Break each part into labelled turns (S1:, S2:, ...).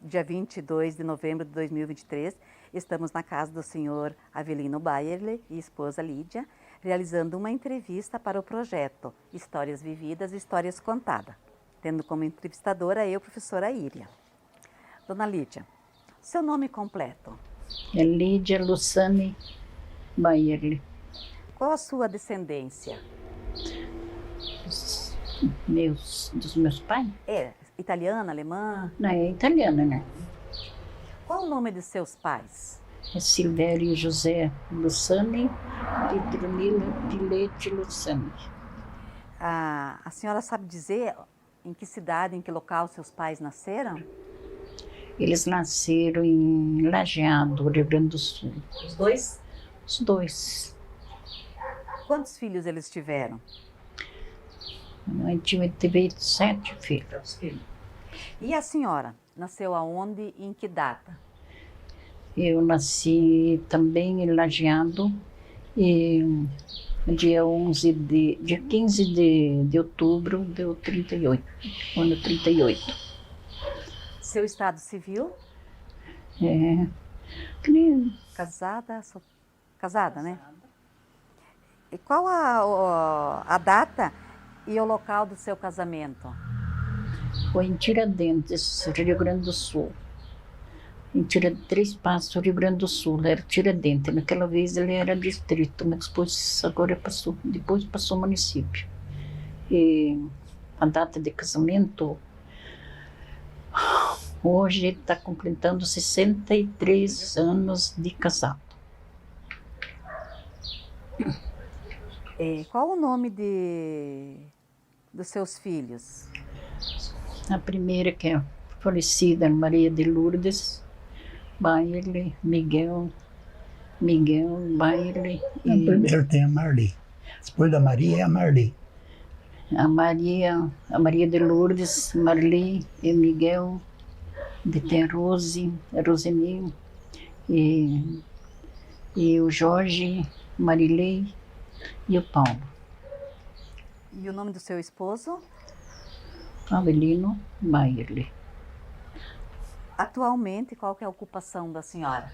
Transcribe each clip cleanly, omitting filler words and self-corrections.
S1: dia 22 de novembro de 2023, estamos na casa do senhor Avelino Bayerle e esposa Lídia, realizando uma entrevista para o projeto Histórias Vividas e Histórias Contadas, tendo como entrevistadora eu, professora Íria. Dona Lídia, seu nome completo?
S2: É Lídia Luciane Bayerle.
S1: Qual a sua descendência?
S2: Dos meus pais?
S1: É italiana, alemã?
S2: Não, é italiana, né?
S1: Qual o nome de seus pais?
S2: É Silvério José Luciane e Drunila Pilete Luciane.
S1: A senhora sabe dizer em que cidade, em que local seus pais nasceram?
S2: Eles nasceram em Lajeado, Rio Grande do Sul.
S1: Os dois?
S2: Os dois.
S1: Quantos filhos eles tiveram?
S2: A mãe teve 7 filhos.
S1: E a senhora nasceu aonde e em que data?
S2: Eu nasci também em Lajeado e dia 15 de outubro deu 38, ano 38.
S1: Seu estado civil?
S2: É,
S1: Casada, né? E qual a data e o local do seu casamento?
S2: foi em Tiradentes, Rio Grande do Sul. Em Três Passos, Rio Grande do Sul, era Tiradentes. Naquela vez ele era distrito, mas depois passou município. E a data de casamento, hoje ele está completando 63 anos de casado.
S1: E qual o nome dos seus filhos?
S2: A primeira, que é falecida, Maria de Lourdes Bayerle, Miguel Bayerle.
S3: Primeiro tem a Marli. Depois da Maria é a Marli.
S2: A Maria de Lourdes, Marli e Miguel, tem a Roseni e o Jorge, Marilei e o Paulo.
S1: E o nome do seu esposo?
S2: Avelino Bayerle.
S1: Atualmente, qual que é a ocupação da senhora?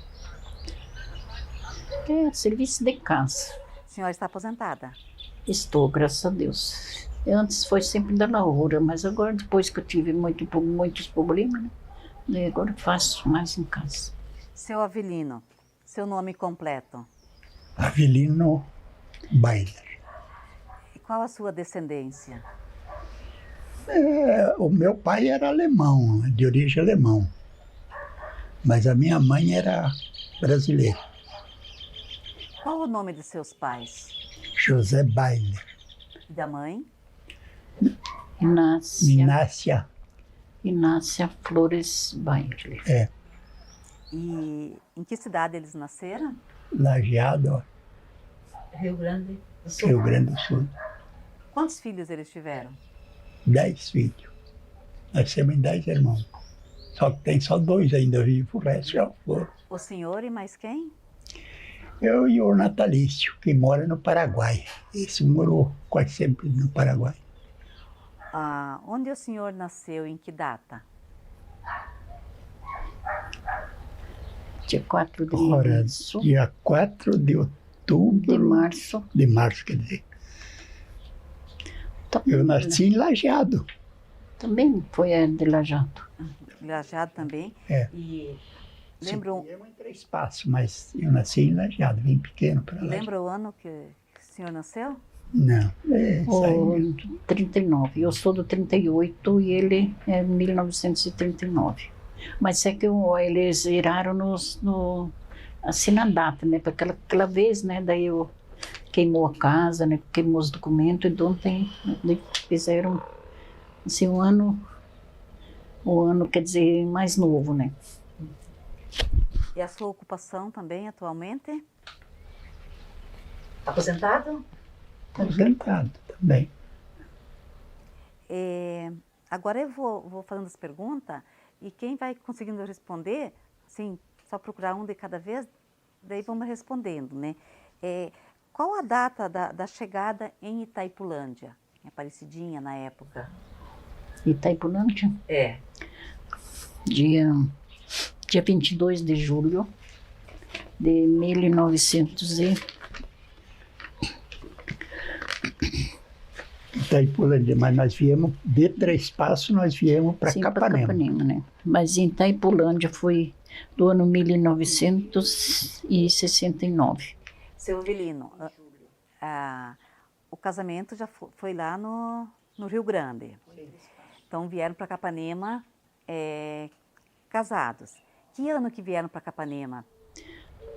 S2: É serviço de casa.
S1: A senhora está aposentada?
S2: Estou, graças a Deus. Antes foi sempre da lavoura, mas agora, depois que eu tive muitos problemas, né? Agora eu faço mais em casa.
S1: Seu Avelino, seu nome completo?
S3: Avelino Bayerle.
S1: E qual a sua descendência?
S3: O meu pai era alemão, de origem alemão. Mas a minha mãe era brasileira.
S1: Qual o nome de seus pais?
S3: José Bayerle.
S1: E da mãe?
S2: Inácia Flores Bayerle.
S3: É.
S1: E em que cidade eles nasceram?
S3: Lajeado,
S1: Rio Grande do Sul.
S3: Rio Grande do Sul.
S1: Quantos filhos eles tiveram?
S3: 10 filhos. Nós temos 10 irmãos. Só que tem só 2 ainda vivos, o resto já foram.
S1: O senhor e mais quem?
S3: Eu e o Natalício, que mora no Paraguai. Esse morou quase sempre no Paraguai.
S1: Onde o senhor nasceu, em que data?
S2: Dia 4 de
S3: março. Dia 4 de outubro. De março, quer dizer.
S2: Também,
S3: eu nasci em Lajeado.
S2: Também foi de Lajeado.
S1: Lajeado também?
S3: É.
S1: E
S3: lembro... Eu em Três Passos, mas eu nasci em Lajeado, bem pequeno para lá.
S1: Lembra o ano que o senhor nasceu?
S3: Não.
S2: 39. Eu sou do 38 e ele é 1939. Mas é que eles viraram assim na data, né? Porque aquela vez, né? Daí queimou a casa, né? Queimou os documentos, então fizeram assim um ano, quer dizer, mais novo, né?
S1: E a sua ocupação também atualmente? Aposentado?
S3: Aposentado também.
S1: Agora eu vou fazendo as perguntas e quem vai conseguindo responder, assim, só procurar um de cada vez, daí vamos respondendo, né? Qual a data da chegada em Itaipulândia? Em Aparecidinha, na época?
S2: Itaipulândia?
S1: É.
S2: dia 22 de julho de 1900 e...
S3: Itaipulândia, mas nós viemos de Três Passos, nós viemos para
S2: Sim, pra
S3: Capanema.
S2: Capanema, né? Mas em Itaipulândia foi do ano 1969.
S1: Seu Avelino, o casamento já foi lá no Rio Grande. Então vieram para Capanema casados. Que ano que vieram para Capanema?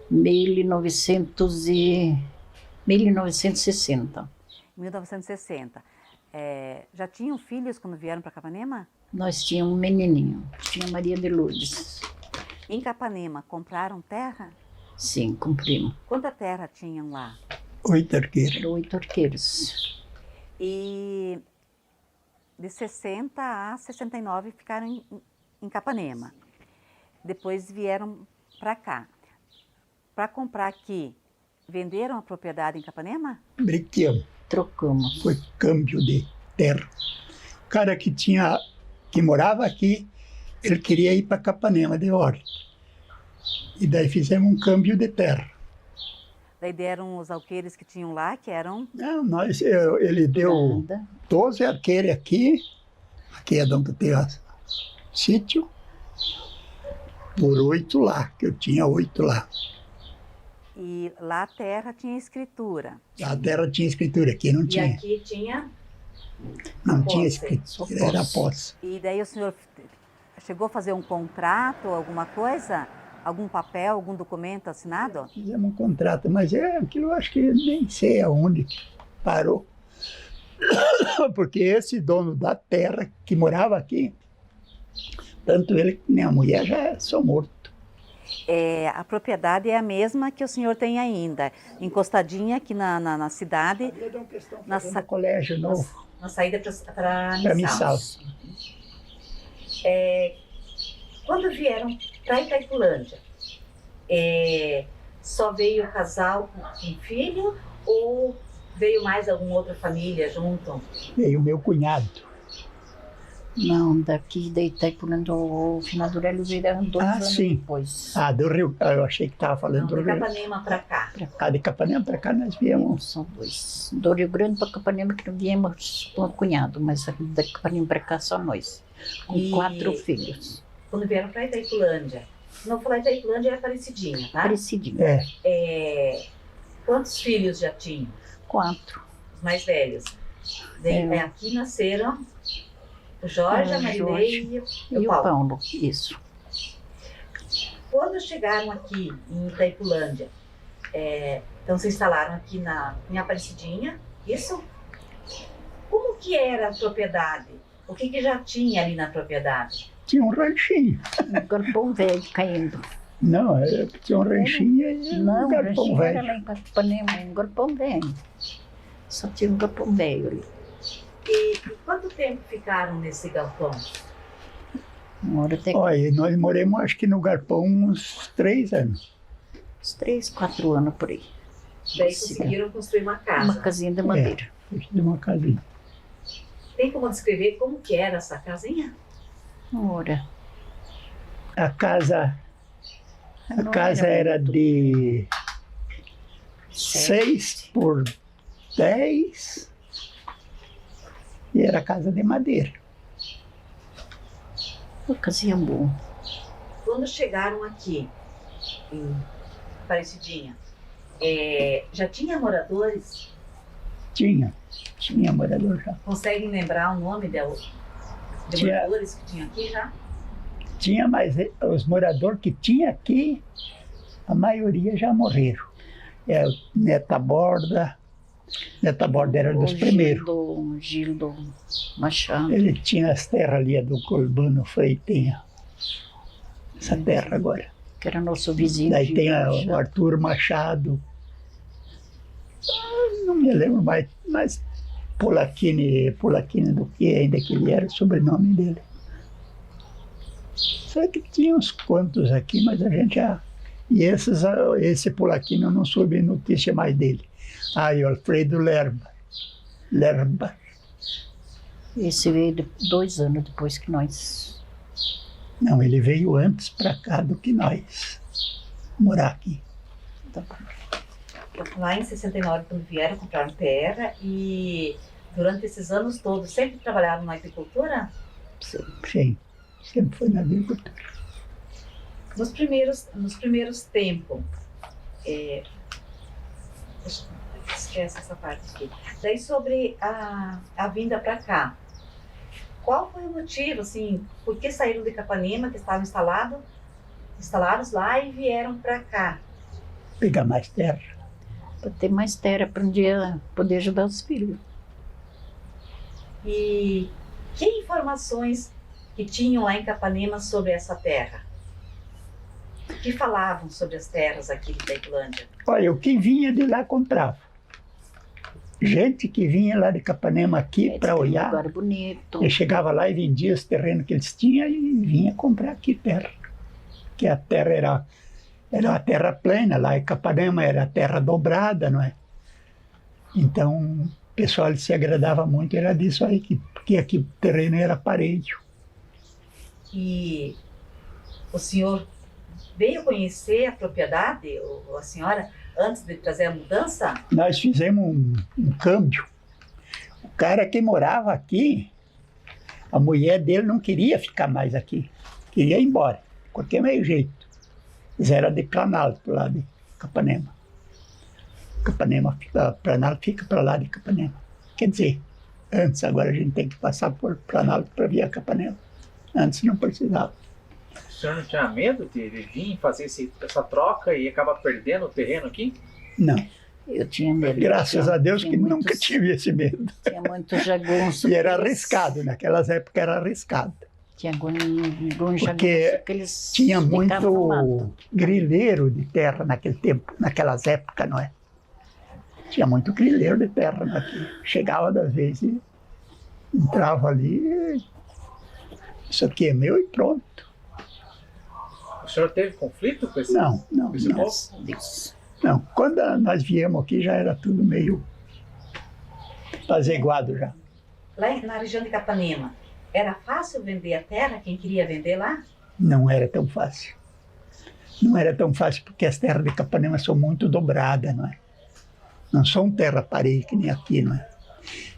S2: 1960.
S1: 1960. Já tinham filhos quando vieram para Capanema?
S2: Nós tínhamos um menininho, tinha Maria de Lourdes.
S1: Em Capanema, compraram terra?
S2: Sim, cumprimos.
S1: Quanta terra tinham lá?
S3: 8 arqueiros.
S2: Eram 8 arqueiros.
S1: E de 60 a 69 ficaram em Capanema. Depois vieram para cá. Para comprar aqui, venderam a propriedade em Capanema?
S3: Briqueamos.
S2: Trocamos.
S3: Foi câmbio de terra. O cara que morava aqui, ele queria ir para Capanema de ordem. E daí fizemos um câmbio de terra.
S1: Daí deram os alqueires que tinham lá, que eram...
S3: Não, ele deu
S2: Nada.
S3: 12 arqueiros aqui é onde tem o sítio, por 8 lá, que eu tinha 8 lá.
S1: E lá a terra tinha escritura.
S3: A terra tinha escritura, aqui não tinha.
S1: E aqui tinha...
S3: Não tinha
S1: posse.
S3: escritura, era posse.
S1: E daí o senhor chegou a fazer um contrato, alguma coisa? Algum papel, algum documento assinado?
S3: Fizemos um contrato, mas aquilo eu acho que nem sei aonde parou. Porque esse dono da terra que morava aqui, tanto ele como minha mulher já são mortos.
S1: A propriedade é a mesma que o senhor tem ainda, encostadinha aqui na cidade,
S3: No colégio novo,
S1: na saída para
S3: para Missal.
S1: Quando vieram para Itaipulândia, só veio o casal com filho ou veio mais alguma outra família junto?
S3: Veio o meu cunhado.
S2: Não, daqui da Itaipulândia, o finado Aurélio vieram 2 anos
S3: sim.
S2: depois.
S3: Do Rio, eu achei que estava falando
S1: Não,
S3: do
S1: de
S3: Rio.
S1: Capanema para cá.
S3: De Capanema para cá nós viemos.
S2: São 2. Do Rio Grande para Capanema que não viemos com o cunhado, mas da Capanema para cá só nós. Com
S1: E-
S2: 4 filhos.
S1: Quando vieram para Itaipulândia, não falar Itaipulândia é Aparecidinha, tá?
S2: Parecidinho.
S1: Quantos filhos já tinham?
S2: 4.
S1: Os mais velhos. Daí, aqui nasceram o Jorge, a Marilei
S2: E o Paulo, isso.
S1: Quando chegaram aqui em Itaipulândia, então se instalaram aqui em Aparecidinha, isso? Como que era a propriedade? O que já tinha ali na propriedade?
S3: Tinha um ranchinho.
S2: Um galpão velho caindo.
S3: Não, tinha um ranchinho e
S2: Não,
S3: um
S2: o
S3: galpão
S2: ranchinho era
S3: velho.
S2: lá em Capanema, um galpão velho. Só tinha um galpão velho ali.
S1: E quanto tempo ficaram nesse galpão?
S2: Uma hora até
S3: Olha, nós moramos acho que no galpão uns 3 anos.
S2: uns 3, 4 anos por aí.
S1: Daí conseguiram construir uma casa.
S2: Uma casinha de madeira.
S3: De uma casinha.
S1: Tem como descrever como que era essa casinha?
S2: Ora,
S3: A casa
S2: não
S3: era
S2: muito.
S3: de 6 por 10 e era casa de madeira.
S2: Uma casinha boa.
S1: Quando chegaram aqui, em Aparecidinha, já tinha moradores?
S3: Tinha morador já.
S1: Conseguem lembrar o nome de
S3: Tinha.
S1: moradores que tinha aqui já?
S3: Tinha, mas os moradores que tinha aqui, a maioria já morreram. Neta Borda era dos primeiros.
S2: Gildo Machado.
S3: Ele tinha as terras ali, a do Corbano Freitinha. Essa terra agora.
S2: Que era nosso vizinho.
S3: Daí
S2: Gildo
S3: tem
S2: Machado.
S3: o Arthur Machado. Não me lembro mais, mas Polacchini do que ainda que ele era o sobrenome dele. Sei que tinha uns quantos aqui, mas a gente já... E esse Polacchini eu não soube notícia mais dele. E o Alfredo Lerba.
S2: Esse veio 2 anos depois que nós.
S3: Não, ele veio antes para cá do que nós morar aqui.
S2: Então,
S1: Lá em 69, quando vieram, compraram terra e durante esses anos todos sempre trabalharam na agricultura?
S3: Sim, sempre foi na agricultura.
S1: Nos primeiros tempos, esquece essa parte aqui. Daí sobre a vinda para cá, qual foi o motivo, assim, por que saíram de Capanema, que estavam instalados lá e vieram para cá?
S3: Pegar mais terra.
S2: para ter mais terra para um dia poder ajudar os filhos.
S1: E que informações que tinham lá em Capanema sobre essa terra? O que falavam sobre as terras aqui da Islândia?
S3: Olha, o que vinha de lá comprava. Gente que vinha lá de Capanema aqui para olhar,
S2: Um lugar bonito.
S3: e chegava lá e vendia os terrenos que eles tinham e vinha comprar aqui terra. Que a terra era uma terra plana, lá em Capanema era terra dobrada, não é? Então, o pessoal se agradava muito, era disso aí, porque aqui o terreno era parelho.
S1: E o senhor veio conhecer a propriedade, ou a senhora, antes de trazer a mudança?
S3: Nós fizemos um câmbio. O cara que morava aqui, a mulher dele não queria ficar mais aqui, queria ir embora, de qualquer meio jeito. Eles eram de Planalto, lá de Capanema. Planalto fica para lá de Capanema. Quer dizer, antes, agora a gente tem que passar por Planalto para vir a Capanema. Antes não precisava.
S4: O senhor não tinha medo de vir fazer essa troca e acabar perdendo o terreno aqui?
S3: Não.
S2: Eu tinha medo.
S3: Graças a Deus que
S2: muitos,
S3: nunca tive esse medo.
S2: Tinha muito jagunço.
S3: E era arriscado, naquelas épocas era arriscado.
S2: Tinha algum jagunço
S3: Porque
S2: que eles
S3: tinha
S2: ficavam no
S3: muito
S2: mato.
S3: grileiro de terra naquele tempo, naquelas épocas, não é? Tinha muito grileiro de terra aqui. Chegava das vezes, entrava ali, isso aqui é meu e pronto.
S4: O senhor teve conflito com esse
S3: Não.
S4: povo?
S2: Deus.
S3: Não, quando nós viemos aqui já era tudo meio apaziguado já.
S1: Lá na região de Capanema, era fácil vender a terra, quem queria vender lá?
S3: Não era tão fácil. Não era tão fácil porque as terras de Capanema são muito dobradas, não é? Não são terra parede que nem aqui, não é?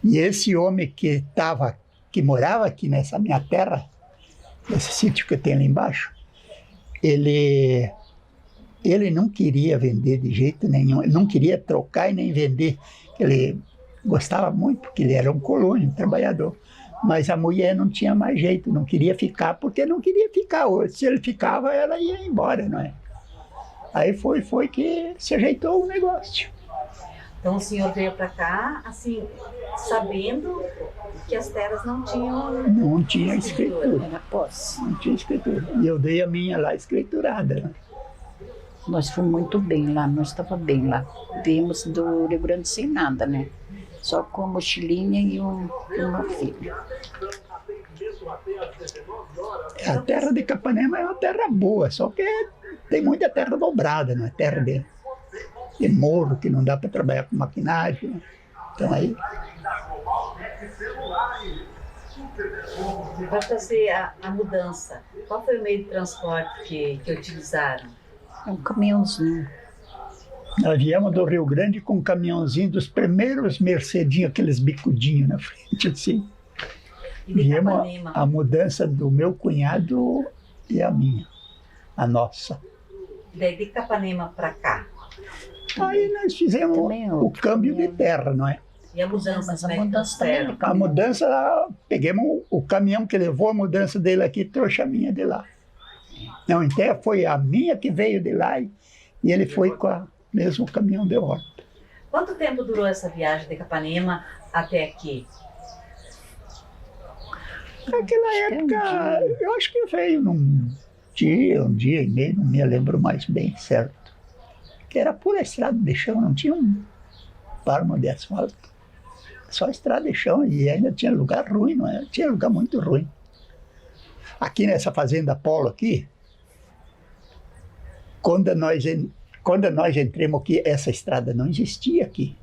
S3: E esse homem que morava aqui nessa minha terra, nesse sítio que tem lá embaixo, ele não queria vender de jeito nenhum, ele não queria trocar e nem vender. Ele gostava muito, porque ele era um colono, um trabalhador. Mas a mulher não tinha mais jeito, não queria ficar, porque não queria ficar. Se ele ficava, ela ia embora, não é? Aí foi que se ajeitou o negócio.
S1: Então o senhor veio para cá, assim, sabendo que as terras não tinham...
S3: Não tinha escritura.
S2: Era posse.
S3: Não tinha escritura. E eu dei a minha lá escriturada, né?
S2: Nós fomos muito bem lá, nós estávamos bem lá. Viemos do Rio Grande sem nada, né? Só com a mochilinha e uma filha.
S3: A terra de Capanema é uma terra boa, só que tem muita terra dobrada, não é? Terra de morro, que não dá para trabalhar com maquinário. Né? Então aí...
S1: Para fazer a mudança, qual foi o meio de transporte que utilizaram?
S2: É um caminhãozinho.
S3: Nós viemos do Rio Grande com um caminhãozinho dos primeiros Mercedinhos, aqueles bicudinhos na frente, assim.
S1: E de
S3: Viemos
S1: Capanema?
S3: a mudança do meu cunhado e a minha, a nossa.
S1: Daí de Capanema para cá?
S3: Aí nós fizemos
S2: Também
S3: o
S2: outro
S3: câmbio de
S2: caminhão.
S3: terra, não é?
S1: E a mudança,
S2: Mas a
S1: como é que
S2: mudança também
S1: trouxeram?
S2: de
S3: A mudança, pegamos o caminhão que levou a mudança dele aqui, trouxe a minha de lá. Não, então foi a minha que veio de lá e ele foi com o mesmo caminhão de volta.
S1: Quanto tempo durou essa viagem de Capanema até aqui?
S3: Naquela época, eu acho que veio um dia e meio, não me lembro mais bem certo. Que era pura estrada de chão, não tinha um palmo de asfalto. Só estrada de chão e ainda tinha lugar ruim, não é? Tinha lugar muito ruim. Aqui nessa fazenda Polo aqui, quando nós entramos aqui, essa estrada não existia aqui.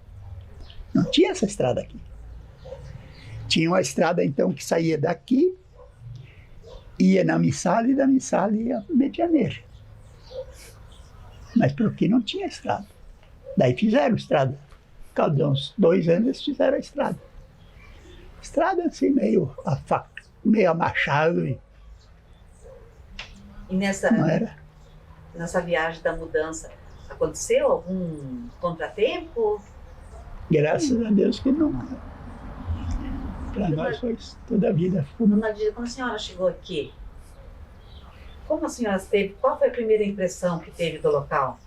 S3: Não tinha essa estrada aqui. Tinha uma estrada, então, que saía daqui ia na Missala e da Missala ia a Medianeira. Mas por aqui não tinha estrada. Daí fizeram estrada. Cada uns 2 anos eles fizeram a estrada. Estrada assim, meio a faca, meio a machado.
S1: E
S3: Não era.
S1: nessa viagem da mudança, aconteceu algum contratempo?
S3: Graças a Deus que não. Para nós foi toda a vida.
S1: Dona Lídia, quando a senhora chegou aqui, como a senhora teve, qual foi a primeira impressão que teve do local?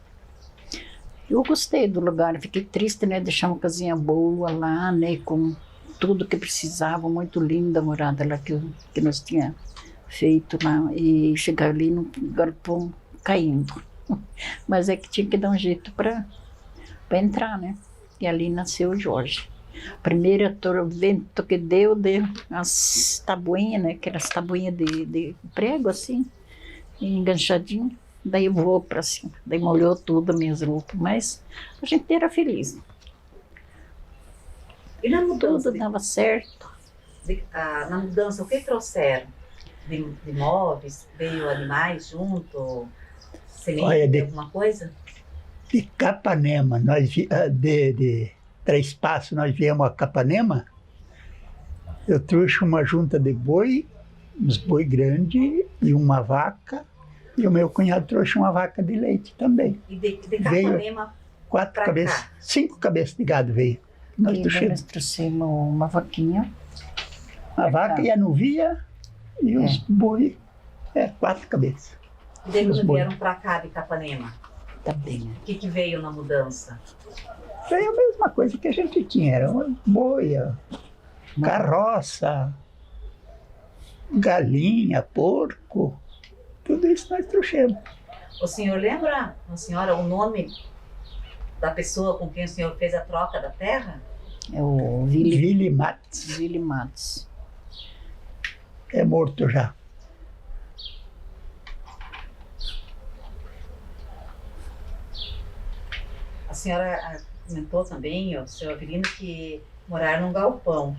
S2: Eu gostei do lugar, fiquei triste, né? Deixar uma casinha boa lá, né? Com tudo que precisava, muito linda a morada lá que nós tínhamos feito lá. E chegar ali no galpão caindo. Mas é que tinha que dar um jeito para entrar, né? E ali nasceu o Jorge. Primeiro vento que deu as tabuinhas, né? Aquelas tabuinhas de prego assim, enganchadinho. Daí voou para cima. Daí molhou tudo as minhas roupas. Mas a gente era feliz.
S1: E na mudança?
S2: Tudo dava certo.
S1: Na mudança, o que trouxeram? De móveis? Veio animais junto? Semente, alguma coisa?
S3: De Capanema, de Três Passos, nós viemos a Capanema. Eu trouxe uma junta de boi, uns boi grandes e uma vaca. E o meu cunhado trouxe uma vaca de leite também.
S1: E de Capanema?
S3: 4 cabeças, 5 cabeças de gado veio. Nós
S2: trouxemos uma vaquinha.
S3: A vaca e a novia e os boi, 4 cabeças.
S1: E daí quando vieram para cá de Capanema?
S2: Também.
S1: O que veio na mudança?
S3: Veio a mesma coisa que a gente tinha, era uma boia, carroça, galinha, porco, tudo isso nós trouxemos.
S1: O senhor lembra, a senhora, o nome da pessoa com quem o senhor fez a troca da terra?
S2: É o
S3: Vili Matos.
S2: Vili Matos.
S3: É morto já.
S1: A senhora comentou também, o seu Avelino, que moraram num galpão.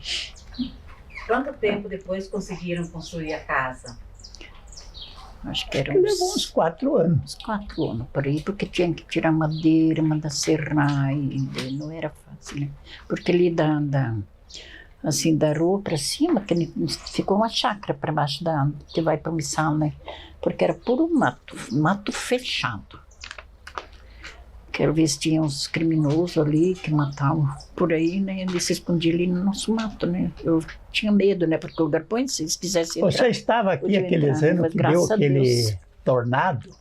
S1: Quanto tempo depois conseguiram construir a casa?
S2: Acho que
S3: levou uns 4 anos.
S2: Uns 4 anos por aí, porque tinha que tirar madeira, mandar serrar, e não era fácil, né? Porque ali da rua para cima, que ficou uma chácara para baixo que vai para o Missal, né? Porque era puro mato fechado. Quero ver se tinha uns criminosos ali que matavam por aí, né? Eles se escondiam ali no nosso mato, né? Eu tinha medo, né? Porque o galpão, se eles quisessem entrar...
S3: Você estava aqui aqueles anos que deu aquele tornado?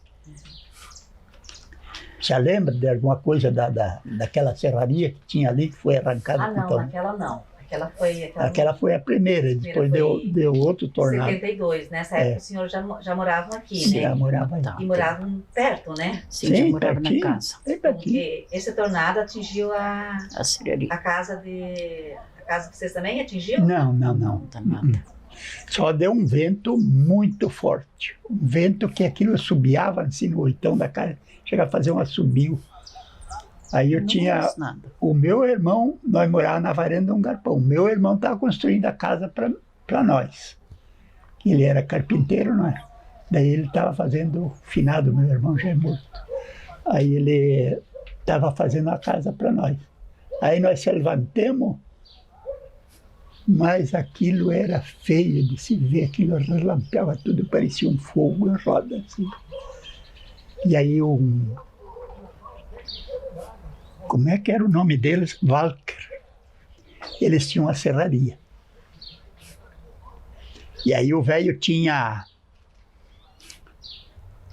S3: Você lembra de alguma coisa daquela serraria que tinha ali, que foi arrancada?
S1: Não, aquela não.
S3: Aquela foi a primeira, depois deu outro tornado.
S1: 72, nessa época o senhor já moravam aqui,
S3: Sim,
S1: né?
S3: Já morava aí.
S1: E moravam perto, né?
S2: Sim, já morava na casa.
S1: Porque esse tornado atingiu a casa a casa de vocês também atingiu?
S3: Não. Não
S2: dá nada.
S3: Só deu um vento muito forte. Um vento que aquilo assobiava assim no oitão da casa, chegava a fazer um assobio. Aí eu tinha o meu irmão, nós morávamos na varanda de um galpão. O meu irmão estava construindo a casa para nós. Ele era carpinteiro, não é? Daí ele estava fazendo, finado, meu irmão já é morto. Aí ele estava fazendo a casa para nós. Aí nós se levantamos, mas aquilo era feio de se ver, aquilo relampeava tudo, parecia um fogo em roda, assim. E aí como é que era o nome deles? Walker. Eles tinham uma serraria. E aí o velho tinha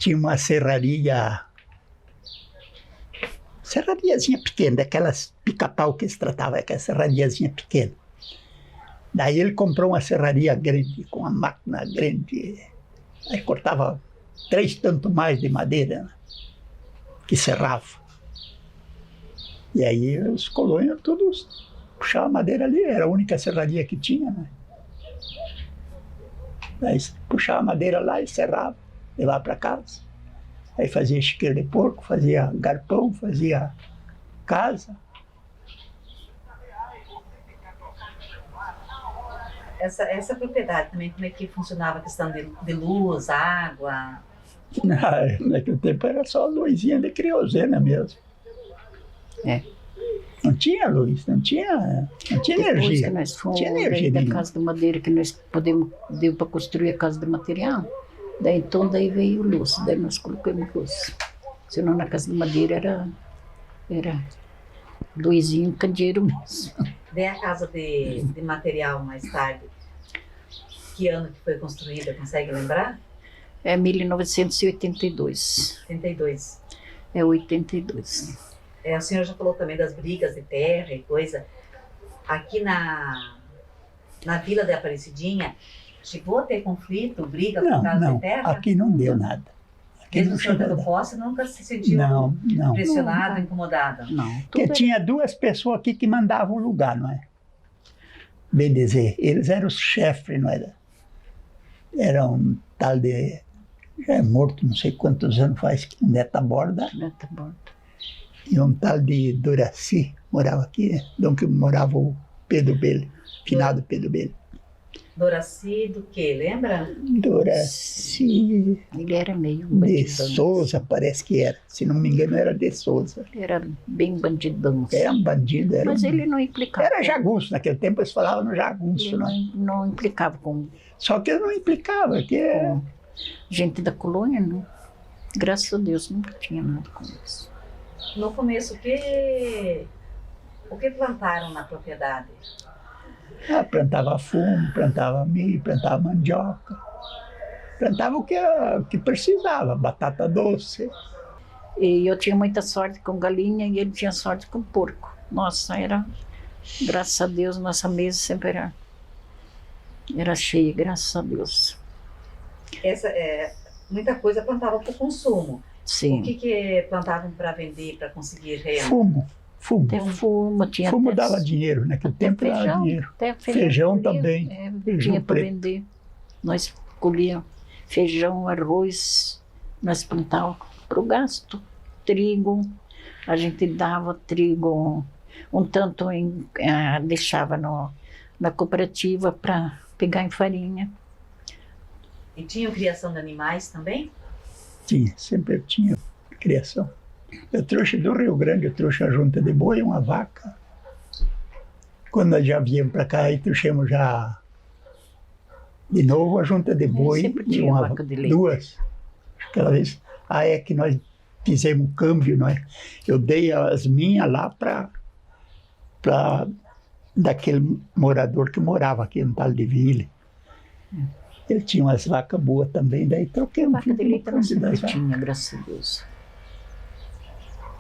S3: uma serrariazinha pequena, daquelas pica-pau que eles tratavam, aquela serrariazinha pequena. Daí ele comprou uma serraria grande, com uma máquina grande. Aí cortava 3 tanto mais de madeira, né, que serrava. E aí os colônios todos puxavam madeira ali, era a única serraria que tinha, né? Aí puxava madeira lá e serrava, levava para casa. Aí fazia chiqueiro de porco, fazia galpão, fazia casa.
S1: Essa propriedade também, como é que funcionava a questão de luz, água?
S3: Naquele tempo era só luzinha de querosene mesmo.
S2: É.
S3: Não tinha luz, não tinha
S2: Depois
S3: energia.
S2: que nós fomos
S3: Tinha energia
S2: da
S3: nenhuma.
S2: casa de madeira, que nós deu para construir a casa de material, daí veio luz, daí nós colocamos luz. Senão na casa de madeira era luzinho, candeeiro mesmo.
S1: Daí a casa de material mais tarde, que ano que foi construída, consegue lembrar?
S2: É 1982.
S1: 82.
S2: É 82.
S1: O senhor já falou também das brigas de terra e coisa. Aqui na Vila de Aparecidinha, chegou a ter conflito, briga por causa
S3: Não,
S1: de terra?
S3: aqui não deu nada. Aqui
S1: Mesmo
S3: não
S1: o senhor
S3: chegou
S1: tendo
S3: nada.
S1: posse, nunca se sentiu
S3: Não.
S1: pressionado,
S2: Nunca.
S1: incomodado?
S2: Não.
S3: Porque
S2: tudo
S3: tinha duas pessoas aqui que mandavam o lugar, não é? Bem dizer, eles eram os chefes, não era? Era um tal de... Já é morto, não sei quantos anos faz, Neta Borda.
S2: Tá bom.
S3: E um tal de Doraci morava aqui, onde morava o Pedro Bele, finado Pedro Bele.
S1: Doraci do quê? Lembra?
S3: Doraci
S2: Ele era meio
S3: de
S2: bandidão.
S3: Souza, parece que era. Se não me engano, era de Souza.
S2: Ele era bem bandidão.
S3: Era um bandido, era,
S2: Mas ele não implicava.
S3: era jagunço. Naquele tempo eles falavam no jagunço,
S2: Ele
S3: não.
S2: não implicava com
S3: Só que ele não implicava, que
S2: gente da colônia, não. Graças a Deus, nunca tinha nada com isso.
S1: No começo, o que plantaram na propriedade?
S3: plantava fumo, plantava milho, plantava mandioca. Plantava o que precisava, batata doce.
S2: E eu tinha muita sorte com galinha e ele tinha sorte com porco. Nossa, graças a Deus, nossa mesa sempre era cheia, graças a Deus.
S1: Muita coisa plantava para o consumo.
S2: Sim.
S1: O que plantavam para vender, para conseguir renda?
S3: Fumo.
S2: Até fumo, tinha
S3: Fumo
S2: até,
S3: dava dinheiro, naquele
S2: até
S3: tempo dava
S2: feijão,
S3: dinheiro.
S2: até
S3: Feijão
S2: colhia,
S3: também, feijão
S2: tinha para
S3: preto.
S2: vender. Nós colhíamos feijão, arroz, nós plantávamos para o gasto. Trigo, a gente dava trigo, um tanto deixava na cooperativa para pegar em farinha.
S1: E tinham criação de animais também?
S3: Tinha, sempre tinha criação. Eu trouxe do Rio Grande, eu trouxe a junta de boi e uma vaca. Quando nós já viemos para cá, aí trouxemos já de novo a junta de boi
S2: sempre
S3: e
S2: tinha
S3: uma
S2: vaca de leite.
S3: duas. Aquela vez, é que nós fizemos um câmbio, não é? Eu dei as minhas lá para daquele morador que morava aqui no Tal de Vila. Ele tinha umas vacas boas também, daí troquei um
S2: Vaca de leite não sempre
S3: das vacas.
S2: tinha, graças a Deus.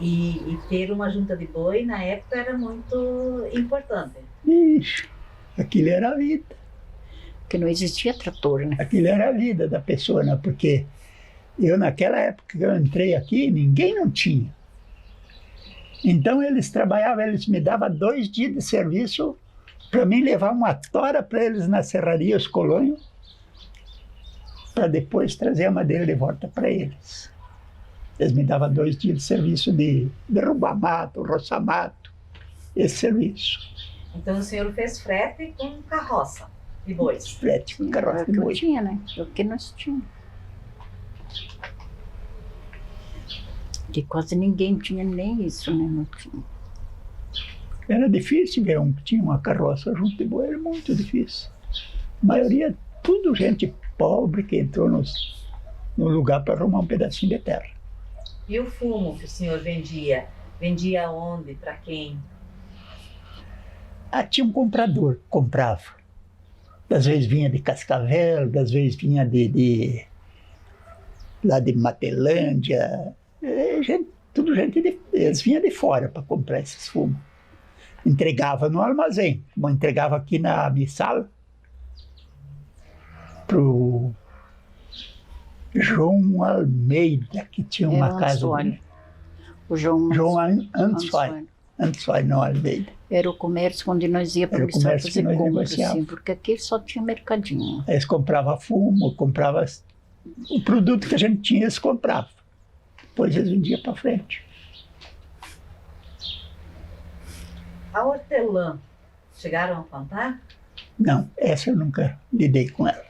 S1: E ter uma junta de boi na época era muito importante.
S3: Ixi, aquilo era a vida.
S2: Porque não existia trator, né?
S3: Aquilo era a vida da pessoa, né? Porque eu, naquela época que eu entrei aqui, ninguém não tinha. Então eles trabalhavam, eles me davam 2 dias de serviço para mim levar uma tora para eles na serraria, os colônios, para depois trazer a madeira de volta para eles. Eles me davam 2 dias de serviço de derrubar mato, roçar mato, esse serviço.
S1: Então o senhor fez frete com carroça de bois.
S3: Frete com
S2: Era
S3: carroça
S2: o
S3: de
S2: que eu
S3: boi.
S2: tinha, né? Era o que nós tínhamos. Que quase ninguém tinha nem isso, né? Não tinha.
S3: Era difícil ver um que tinha uma carroça junto de boi, era muito difícil. A maioria, tudo gente pobre que entrou no lugar para arrumar um pedacinho de terra.
S1: E o fumo que o senhor vendia? Vendia onde? Para quem?
S3: Tinha um comprador que comprava. Às vezes vinha de Cascavel, às vezes vinha lá de Matelândia. Tudo gente eles vinham de fora para comprar esses fumos. Entregava no armazém, como entregava aqui na Missal, pro João Almeida, que tinha uma casa.
S2: O João
S3: Ansfai, não Almeida.
S2: Era o comércio onde nós ia para fazer compras, assim, porque aqui só tinha mercadinho.
S3: Eles compravam fumo, compravam o produto que a gente tinha, eles compravam. Depois eles vendiam para frente.
S1: A hortelã, chegaram a plantar?
S3: Não, essa eu nunca lidei com ela.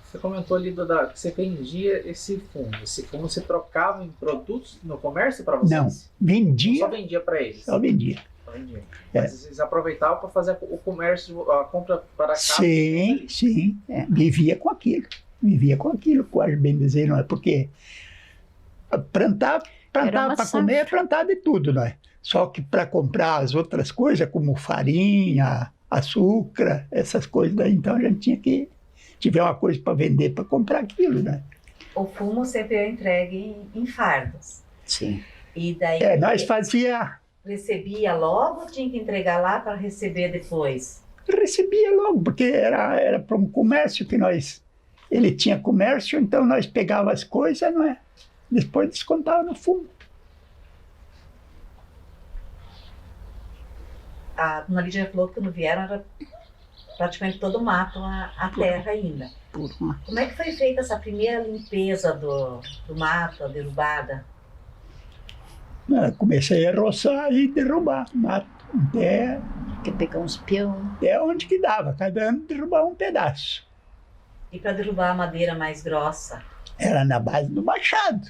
S4: Você comentou ali que você vendia esse fumo. Esse fumo você trocava em produtos no comércio para vocês?
S3: Não, vendia.
S4: Só vendia para eles?
S3: Só vendia.
S4: Só vendia.
S3: É.
S4: Mas vocês aproveitavam para fazer o comércio, a compra para cá?
S3: Sim, sim. Vivia com aquilo. Vivia com aquilo, quase bem dizer, não é? Porque plantar para comer, plantar de tudo, não é? Só que para comprar as outras coisas, como farinha, açúcar, essas coisas daí, então a gente tinha que tiver uma coisa para vender, para comprar aquilo, né?
S1: O fumo sempre é entregue em fardos.
S2: Sim.
S1: E daí
S3: Nós fazia...
S1: recebia logo ou tinha que entregar lá para receber depois?
S3: Recebia logo, porque era para um comércio que nós... Ele tinha comércio, então nós pegava as coisas, não é? Depois descontava no fumo.
S1: A dona Lídia falou que quando vieram era praticamente todo mato, a terra ainda. Como é que foi feita essa primeira limpeza do mato, a derrubada?
S3: Comecei a roçar e derrubar mato. Até
S2: pegar uns peão.
S3: Até onde que dava, cada ano derrubava um pedaço.
S1: E para derrubar a madeira mais grossa?
S3: Era na base do machado.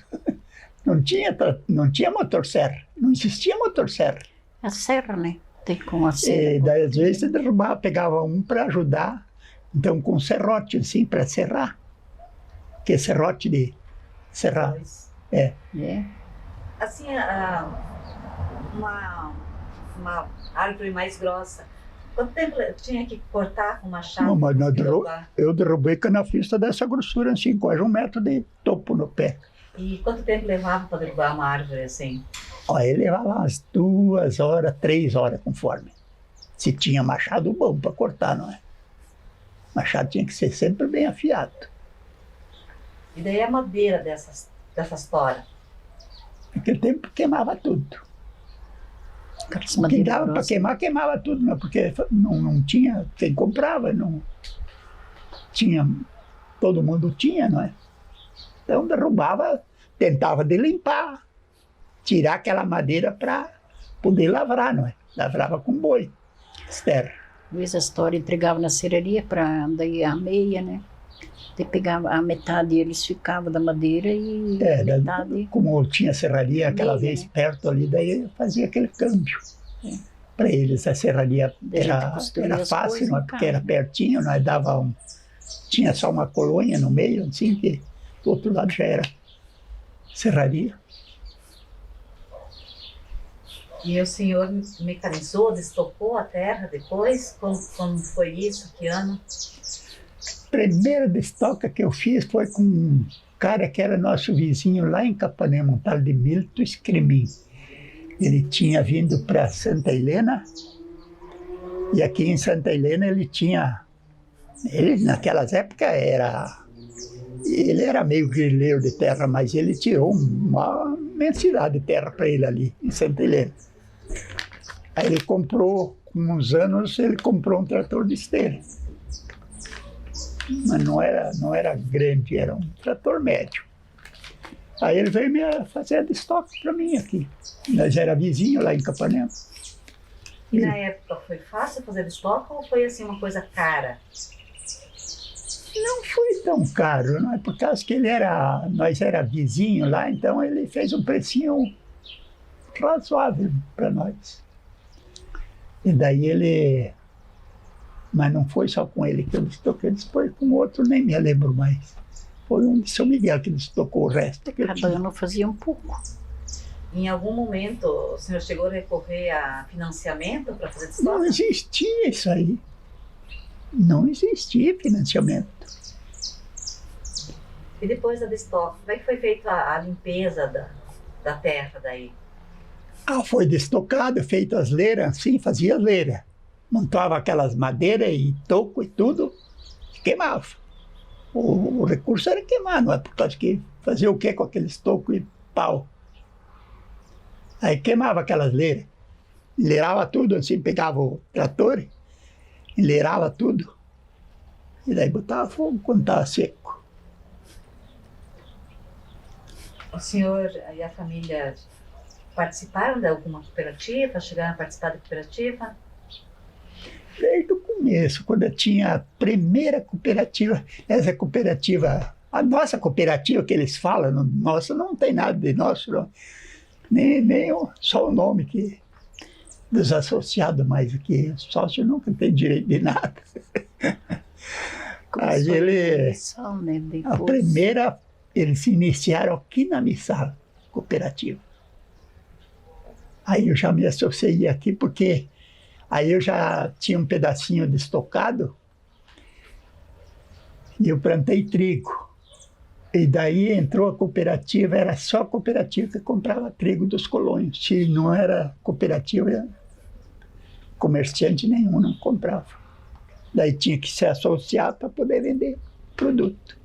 S3: Não tinha motosserra, não existia motosserra.
S2: A serra, né? Tem com a serra.
S3: Daí às vezes você derrubava, pegava um para ajudar, então com serrote assim, para serrar. Que é serrote de serrar.
S1: Pois.
S3: É.
S1: Assim, uma árvore mais grossa, quanto tempo tinha que cortar com machado?
S3: Não, mas eu derrubei canafista dessa grossura, assim, quase 1 metro de topo no pé.
S1: E quanto tempo levava para derrubar uma árvore assim?
S3: Ele levava umas 2 horas, 3 horas, conforme. Se tinha machado bom para cortar, não é? Machado tinha que ser sempre bem afiado.
S1: E daí a madeira dessas toras?
S3: Naquele tempo queimava tudo. O que dava para queimar, queimava tudo, né? Porque não tinha quem comprava, não tinha, todo mundo tinha, não é? Então derrubava, tentava de limpar, tirar aquela madeira para poder lavrar, não é? Lavrava com boi, terra.
S2: Às a história entregava na serraria para daí a meia, né? Daí pegava a metade, eles ficavam da madeira e a metade...
S3: Como tinha serraria aquela vez perto ali, daí eu fazia aquele câmbio. Para eles a serraria era fácil, não é? Porque era pertinho, nós dava tinha só uma colônia no meio, assim, que do outro lado já era serraria.
S1: E o senhor mecanizou, destocou a terra depois? Como foi isso? Que ano?
S3: A primeira destoca que eu fiz foi com um cara que era nosso vizinho lá em Capanema, um tal de Milton Escremin. Ele tinha vindo para Santa Helena, e aqui em Santa Helena ele naquelas épocas ele era meio grileiro de terra, mas ele tirou uma imensidade de terra para ele ali em Santa Helena. Aí ele comprou, com uns anos, ele comprou um trator de esteira. Mas não era grande, era um trator médio. Aí ele veio me fazer a destoque para mim aqui. Nós era vizinho lá em Capanema.
S1: E na época foi fácil fazer destoque ou foi assim uma coisa cara?
S3: Não foi tão caro, não é? Por causa que nós era vizinho lá, então ele fez um precinho razoável para nós. E daí mas não foi só com ele que eu destoquei, depois com outro, nem me lembro mais. Foi um de São Miguel que destocou o resto.
S2: Cada ano fazia um pouco.
S1: Em algum momento o senhor chegou a recorrer a financiamento para fazer destoque?
S3: Não existia isso aí. Não existia financiamento.
S1: E depois da destoque, como é que foi feita a limpeza da terra daí?
S3: Foi destocado, feito as leiras, assim, fazia as leiras. Montava aquelas madeiras e toco e tudo, e queimava. O recurso era queimar, não é? Por causa que fazer o quê com aqueles tocos e pau? Aí queimava aquelas leiras, enleirava tudo, assim, pegava o trator, enleirava tudo, e daí botava fogo quando estava seco.
S1: O senhor e a família participaram de alguma cooperativa? Chegaram a participar da cooperativa?
S3: Feito com começo, quando eu tinha a primeira cooperativa, essa cooperativa, a nossa cooperativa que eles falam, nossa, não tem nada de nosso, não. Só o nome que dos associados, mas que sócio nunca tem direito de nada. Aí a primeira, eles se iniciaram aqui na Missal, cooperativa. Aí eu já me associei aqui porque aí eu já tinha um pedacinho de estocado e eu plantei trigo. E daí entrou a cooperativa, era só a cooperativa que comprava trigo dos colônios. Se não era cooperativa, comerciante nenhum não comprava. Daí tinha que se associar para poder vender produto.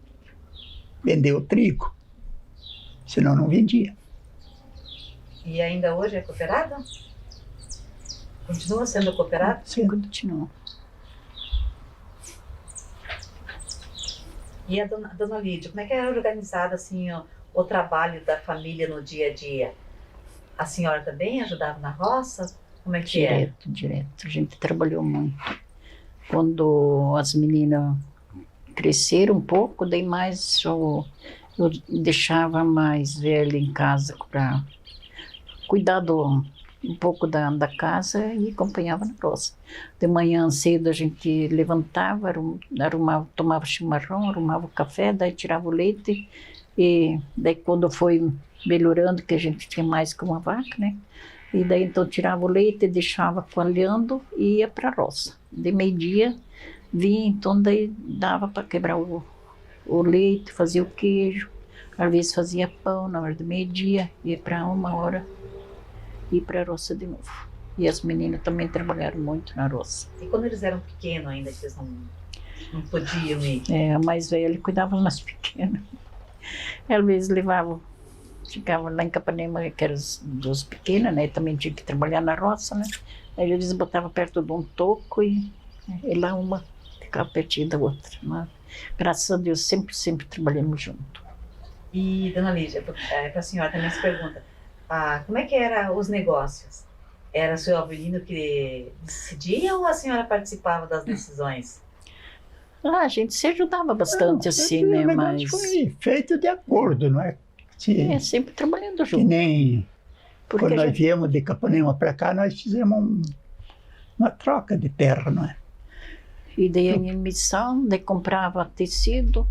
S3: Vender o trigo, senão não vendia.
S1: E ainda hoje é cooperado? Continua sendo cooperado?
S2: Sim, continua.
S1: E a dona Lídia, como é que era organizado assim, o trabalho da família no dia a dia? A senhora também ajudava na roça? Como é que é?
S2: Direto. A gente trabalhou muito. Quando as meninas cresceram um pouco, daí mais eu deixava mais velha em casa para cuidar um pouco da casa e acompanhava na roça. De manhã cedo a gente levantava, arrumava, tomava chimarrão, arrumava o café, daí tirava o leite e daí quando foi melhorando, que a gente tinha mais que uma vaca, né? E daí então tirava o leite, deixava coalhando e ia para a roça. De meio-dia vinha, então daí dava para quebrar o leite, fazia o queijo, às vezes fazia pão na hora do meio-dia, ia para 1 hora e ir para a roça de novo. E as meninas também trabalharam muito na roça.
S1: E quando eles eram pequenos ainda, que eles não podiam ir?
S2: A mais velha cuidava das pequenas. Às vezes levavam, ficava lá em Capanema, que eram dos pequenos, né? Também tinha que trabalhar na roça, né? Aí eles botavam perto de um toco e lá uma ficava pertinho da outra. Mas, graças a Deus, sempre trabalhamos junto.
S1: E, dona Lídia, para a senhora também se pergunta, como é que eram os negócios? Era o seu Avelino que decidia ou a senhora participava das decisões?
S2: A gente se ajudava bastante assim, né?
S3: Mas foi feito de acordo, não é?
S2: Sempre trabalhando junto.
S3: Que nem
S2: porque
S3: quando nós viemos de Capanema para cá, nós fizemos uma troca de terra, não é?
S2: E daí em missão, daí comprava tecido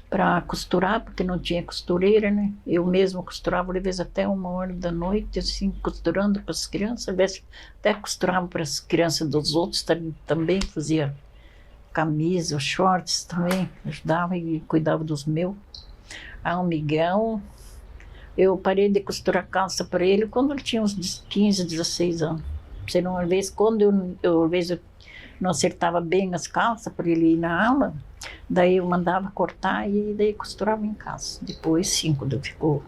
S2: para costurar, porque não tinha costureira, né? Eu mesmo costurava, às vezes até 1 hora da noite, assim, costurando para as crianças, às vezes até costurava para as crianças dos outros, também fazia camisa, shorts também, ajudava e cuidava dos meus. O Miguel, eu parei de costurar calça para ele quando ele tinha uns 15, 16 anos. Senão, às vezes, quando eu não acertava bem as calças para ele ir na aula, daí eu mandava cortar e daí costurava em casa. Depois, sim, quando ele ficou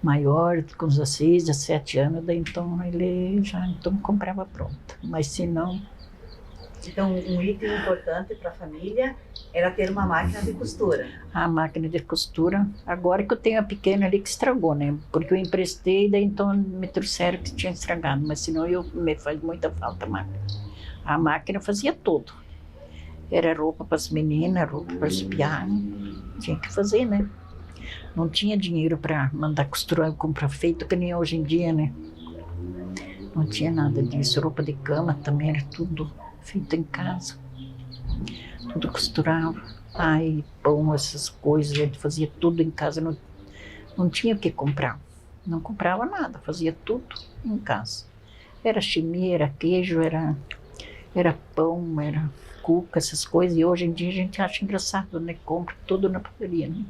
S2: maior, com 16, 17 anos, daí então ele já comprava pronta. Mas se não...
S1: Então, um item importante para a família era ter uma máquina de costura.
S2: A máquina de costura, agora que eu tenho a pequena ali que estragou, né? Porque eu emprestei, daí então me trouxeram que tinha estragado, mas senão me faz muita falta a máquina. A máquina fazia tudo. Era roupa para as meninas, roupa para os pianos, tinha que fazer, né? Não tinha dinheiro para mandar costurar e comprar feito, que nem hoje em dia, né? Não tinha nada disso, roupa de cama também era tudo feito em casa. Tudo costurava. Ai, pão, essas coisas, a gente fazia tudo em casa, não tinha o que comprar. Não comprava nada, fazia tudo em casa. Era chimia, era queijo, era pão, era cuca, essas coisas. E hoje em dia a gente acha engraçado, né? Compra tudo na padaria, né?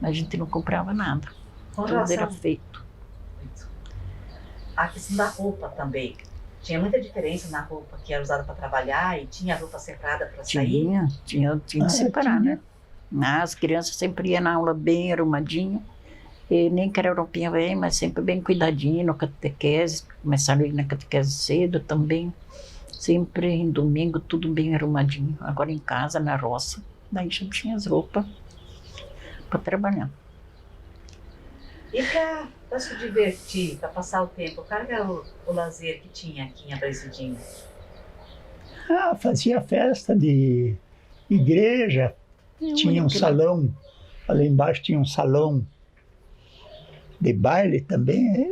S2: Mas a gente não comprava nada. Tudo era feito.
S1: A questão da roupa também. Tinha muita diferença na roupa que era usada para trabalhar e tinha roupa separada para sair?
S2: Tinha que separar, né? As crianças sempre iam na aula bem arrumadinho. E nem que era roupinha bem, mas sempre bem cuidadinho, no catequese. Começaram a ir na catequese cedo também. Sempre em domingo, tudo bem arrumadinho. Agora em casa, na roça, daí já tinha as roupas para trabalhar.
S1: E para se divertir, para passar o tempo, qual era o lazer que tinha aqui em Aparecidinha?
S3: Ah, fazia festa de igreja, tinha um salão, ali embaixo tinha um salão de baile também,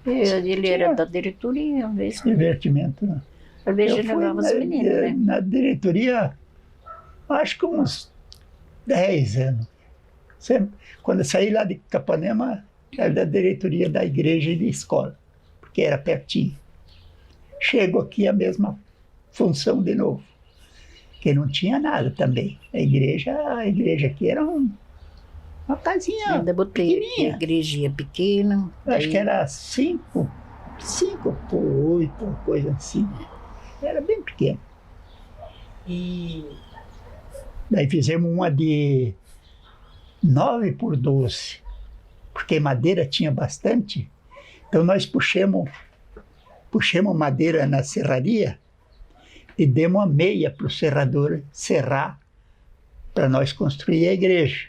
S2: Ele era da diretoria, às vezes.
S3: divertimento. Né?
S2: Às vezes
S3: Eu
S2: ele
S3: fui
S2: levava as meninas, né?
S3: na diretoria, acho que uns 10 anos. Sempre, quando eu saí lá de Capanema, era da diretoria da igreja e de escola, porque era pertinho. Chego aqui a mesma função de novo, que não tinha nada também. A igreja aqui era uma casinha
S2: Ainda botei aqui, a
S3: pequenininha.
S2: igrejinha pequena.
S3: Acho que era 5 por 8, coisa assim. Era bem pequeno.
S1: E
S3: Daí fizemos uma de 9 por 12, porque madeira tinha bastante. Então nós puxamos madeira na serraria e demos a meia para o serrador serrar para nós construir a igreja.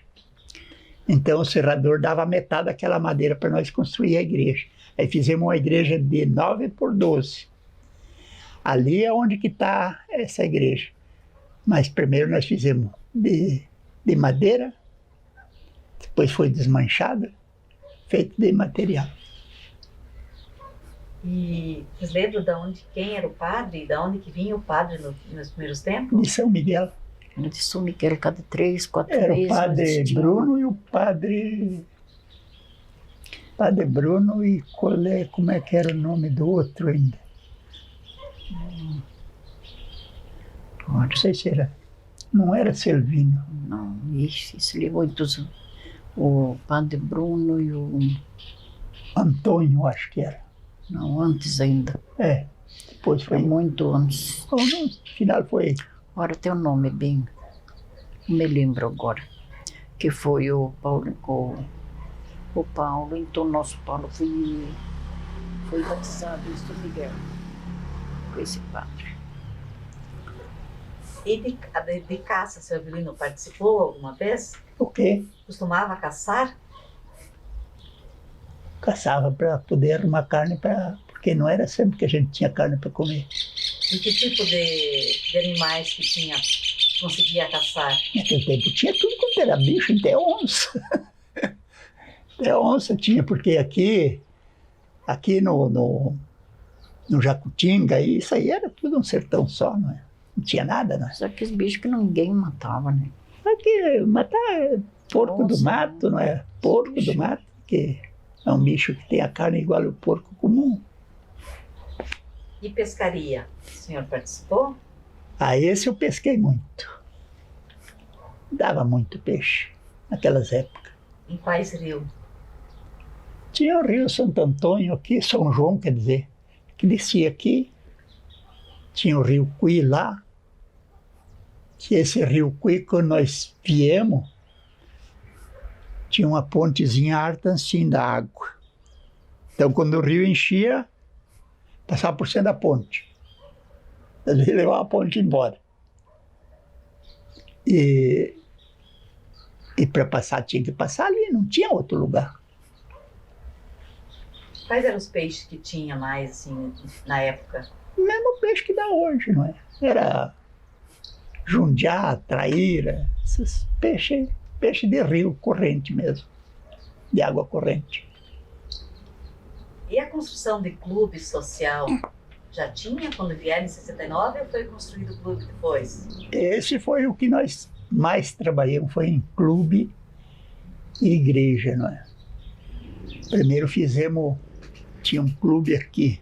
S3: Então o serrador dava metade daquela madeira para nós construir a igreja. Aí fizemos uma igreja de 9 por 12. Ali é onde que está essa igreja. Mas primeiro nós fizemos de madeira, depois foi desmanchada, feito de material.
S1: E vocês lembram quem era o padre? De onde que vinha o padre nos primeiros tempos?
S3: De São Miguel.
S2: Era de São Miguel, cada 3, 4
S3: Era
S2: meses.
S3: o padre
S2: tinha
S3: Bruno e o padre Bruno e como é que era o nome do outro ainda? Não sei se era. Não era Selvino.
S2: Não, isso levou muitos. O padre Bruno e o.
S3: Antônio, acho que era.
S2: Não, antes ainda.
S3: É. Depois
S2: Foi
S3: foi.
S2: muito antes.
S3: No final foi.
S2: Agora tem o nome bem. Não me lembro agora. Que foi o Paulo. O Paulo, então nosso Paulo foi batizado em São Miguel. Com esse padre.
S1: E de caça, seu Avelino participou alguma vez?
S3: O quê?
S1: Costumava caçar?
S3: Caçava para poder arrumar carne, porque não era sempre que a gente tinha carne para comer.
S1: E que tipo de animais que conseguia caçar?
S3: Naquele tempo tinha tudo quanto era bicho, até onça. Até onça tinha, porque aqui no Jacutinga, isso aí era tudo um sertão só, não é? Não tinha nada, não é?
S2: Só que os bichos que ninguém matava, né?
S3: Aqui, matar porco do
S2: Onça,
S3: mato, não é? Porco do mato, que é um bicho que tem a carne igual ao porco comum.
S1: E pescaria? O senhor participou?
S3: Ah, esse eu pesquei muito. Dava muito peixe naquelas épocas.
S1: Em quais rios?
S3: Tinha o rio Santo Antônio aqui, São João, quer dizer, que descia aqui. Tinha o rio Cuí lá, que esse rio Cuí, quando nós viemos, tinha uma pontezinha alta assim da água. Então, quando o rio enchia, passava por cima da ponte. Às vezes levava a ponte embora. E para passar, tinha que passar ali, não tinha outro lugar.
S1: Quais eram os peixes que tinha mais, assim, na época?
S3: O mesmo peixe que dá hoje, não é? Era jundiá, traíra, esses peixe de rio corrente mesmo, de água corrente.
S1: E a construção de clube social já tinha quando vieram em 69 ou foi construído o clube depois?
S3: Esse foi o que nós mais trabalhamos, foi em clube e igreja, não é? Primeiro tinha um clube aqui,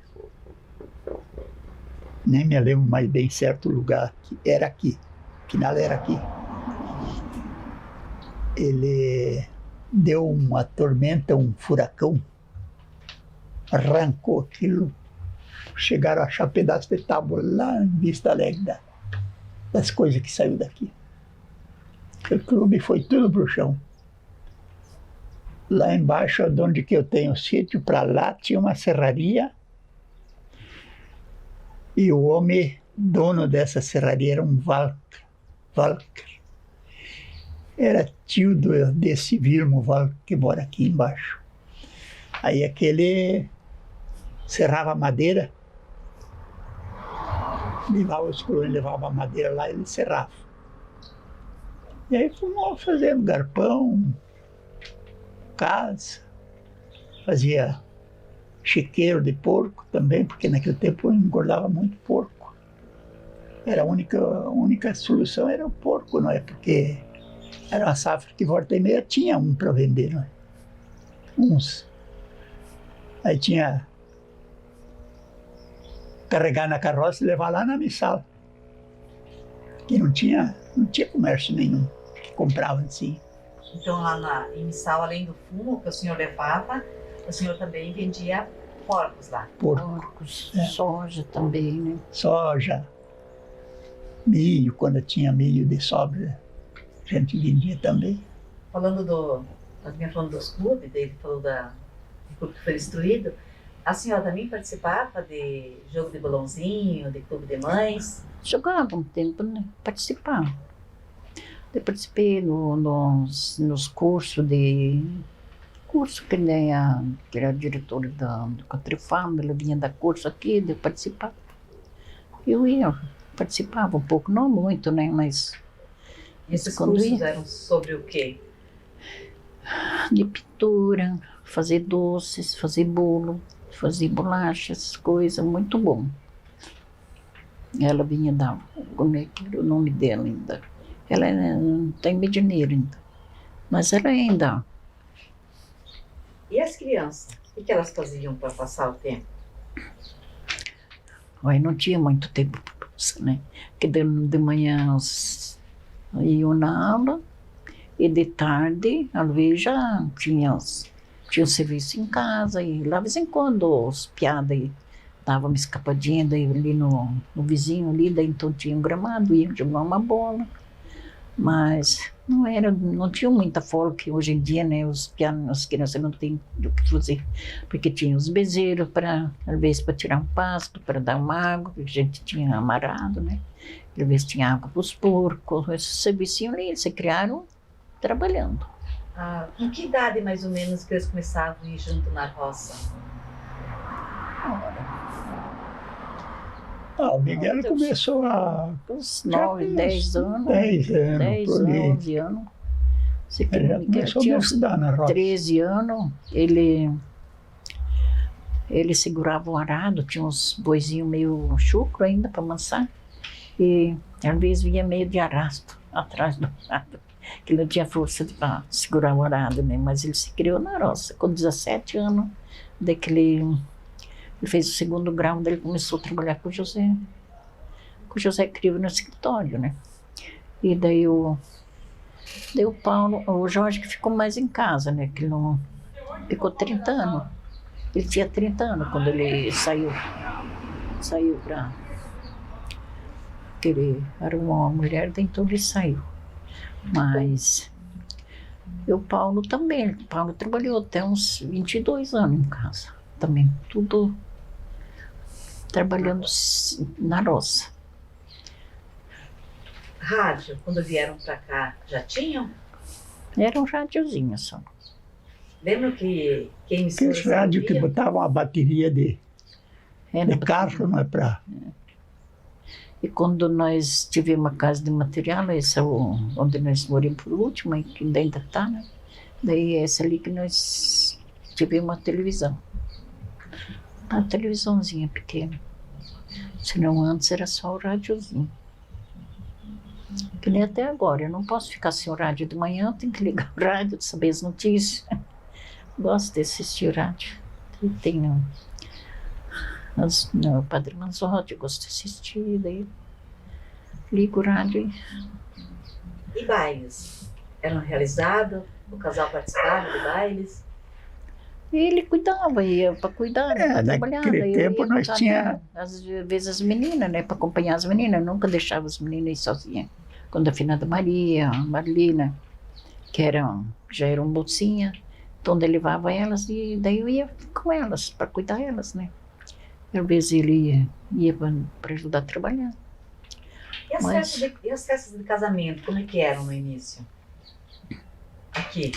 S3: nem me lembro mais bem certo lugar, que era aqui, afinal era aqui. Ele deu uma tormenta, um furacão, arrancou aquilo, chegaram a achar pedaços de tábua lá em Vista Alegre das coisas que saiu daqui. O clube foi tudo pro chão. Lá embaixo, onde que eu tenho o sítio, para lá tinha uma serraria. E o homem, dono dessa serraria, era um Walker. Era tio desse Vilmo Walker que mora aqui embaixo. Aí aquele serrava madeira levava os colonos, levava a madeira lá e ele serrava. E aí fomos fazendo garpão, casa, fazia chiqueiro de porco também, porque naquele tempo engordava muito porco. Era a única solução era o porco, não é? Porque era uma safra que volta e meia tinha um para vender, não é? Uns. Aí tinha carregar na carroça e levar lá na Missal. Que não tinha comércio nenhum que comprava assim.
S1: Então lá em Missal, além do fumo que o senhor levava, o senhor também vendia porcos lá.
S2: Porcos, soja também, né?
S3: Soja, milho, quando tinha milho de sobra, a gente vendia também.
S1: Nós vinha falando dos clubes, daí ele falou do clube que foi destruído. A senhora também participava de jogo de bolãozinho, de clube de mães?
S2: Jogava um tempo, né? Participava. Eu participei nos cursos que nem que era a diretora do Catrifam, ela vinha dar curso aqui, eu participava. Eu participava um pouco, não muito, né? Mas
S1: esses cursos eram sobre o quê?
S2: De pintura, fazer doces, fazer bolo, fazer bolachas, coisas, muito bom. Ela vinha dar, como é que era o nome dela ainda? Ela está em Medianeira ainda, mas ela ainda.
S1: E as crianças, o que elas faziam para passar o tempo?
S2: Aí não tinha muito tempo para passar, né? Porque de manhã iam na aula e de tarde, às vezes já tinha serviço em casa e lá de vez em quando os piadas davam uma escapadinha daí, ali no vizinho ali, daí então tinha um gramado, iam jogar uma bola. Mas não tinha muita folga que hoje em dia, né, as crianças não têm o que fazer, porque tinha os bezerros às vezes para tirar um pasto, para dar uma água, que a gente tinha amarrado, né, às vezes tinha água para os porcos, esses serviços ali, se criaram trabalhando.
S1: Com que idade mais ou menos que eles começavam a ir junto na roça?
S3: O Miguel começou
S2: uns 9, 10 anos.
S3: 10 anos,
S2: 10,
S3: por ali.
S2: 11 anos.
S3: Ele já começou a estudar na roça.
S2: 13 anos, ele segurava o arado, tinha uns boizinhos meio chucro ainda para amansar. E às vezes vinha meio de arrasto atrás do arado, que ele não tinha força para segurar o arado, né? Mas ele se criou na roça. Com 17 anos, daí que ele fez o segundo grau, daí ele começou a trabalhar com o José Crivo no escritório, né? E daí o Paulo, o Jorge que ficou mais em casa, né? Que não ficou 30 anos. Ele tinha 30 anos quando ele saiu para querer arrumar uma mulher, então ele saiu. Mas o Paulo também, o Paulo trabalhou até uns 22 anos em casa, também, tudo trabalhando na roça.
S1: Rádio, quando vieram para cá, já tinham?
S2: Era um rádiozinho só.
S1: Lembra que quem me
S3: Aqueles rádios que botavam a bateria de carro, não é para...
S2: E quando nós tivemos uma casa de material, essa é onde nós moramos por último, e que ainda está, né? Daí é essa ali que nós tivemos uma televisão. Uma televisãozinha pequena. Senão antes era só o rádiozinho. Que nem até agora, eu não posso ficar sem o rádio de manhã, eu tenho que ligar o rádio, saber as notícias. Gosto de assistir o rádio. E tenho o Padre Manzotti, eu gosto de assistir, daí ligo o rádio.
S1: E bailes? Eram realizados? O casal participava de bailes?
S2: Ele cuidava, ia para cuidar, para trabalhar.
S3: Naquele tempo nós tinha...
S2: Às vezes as meninas, né, para acompanhar as meninas, eu nunca deixava as meninas ir sozinhas. Quando a finada Maria, a Marlina, que já eram mocinhas, então eu levava elas e daí eu ia com elas, para cuidar delas, né. Às vezes ele ia para ajudar a trabalhar.
S1: E as festas de casamento, como é que eram no início? Aqui?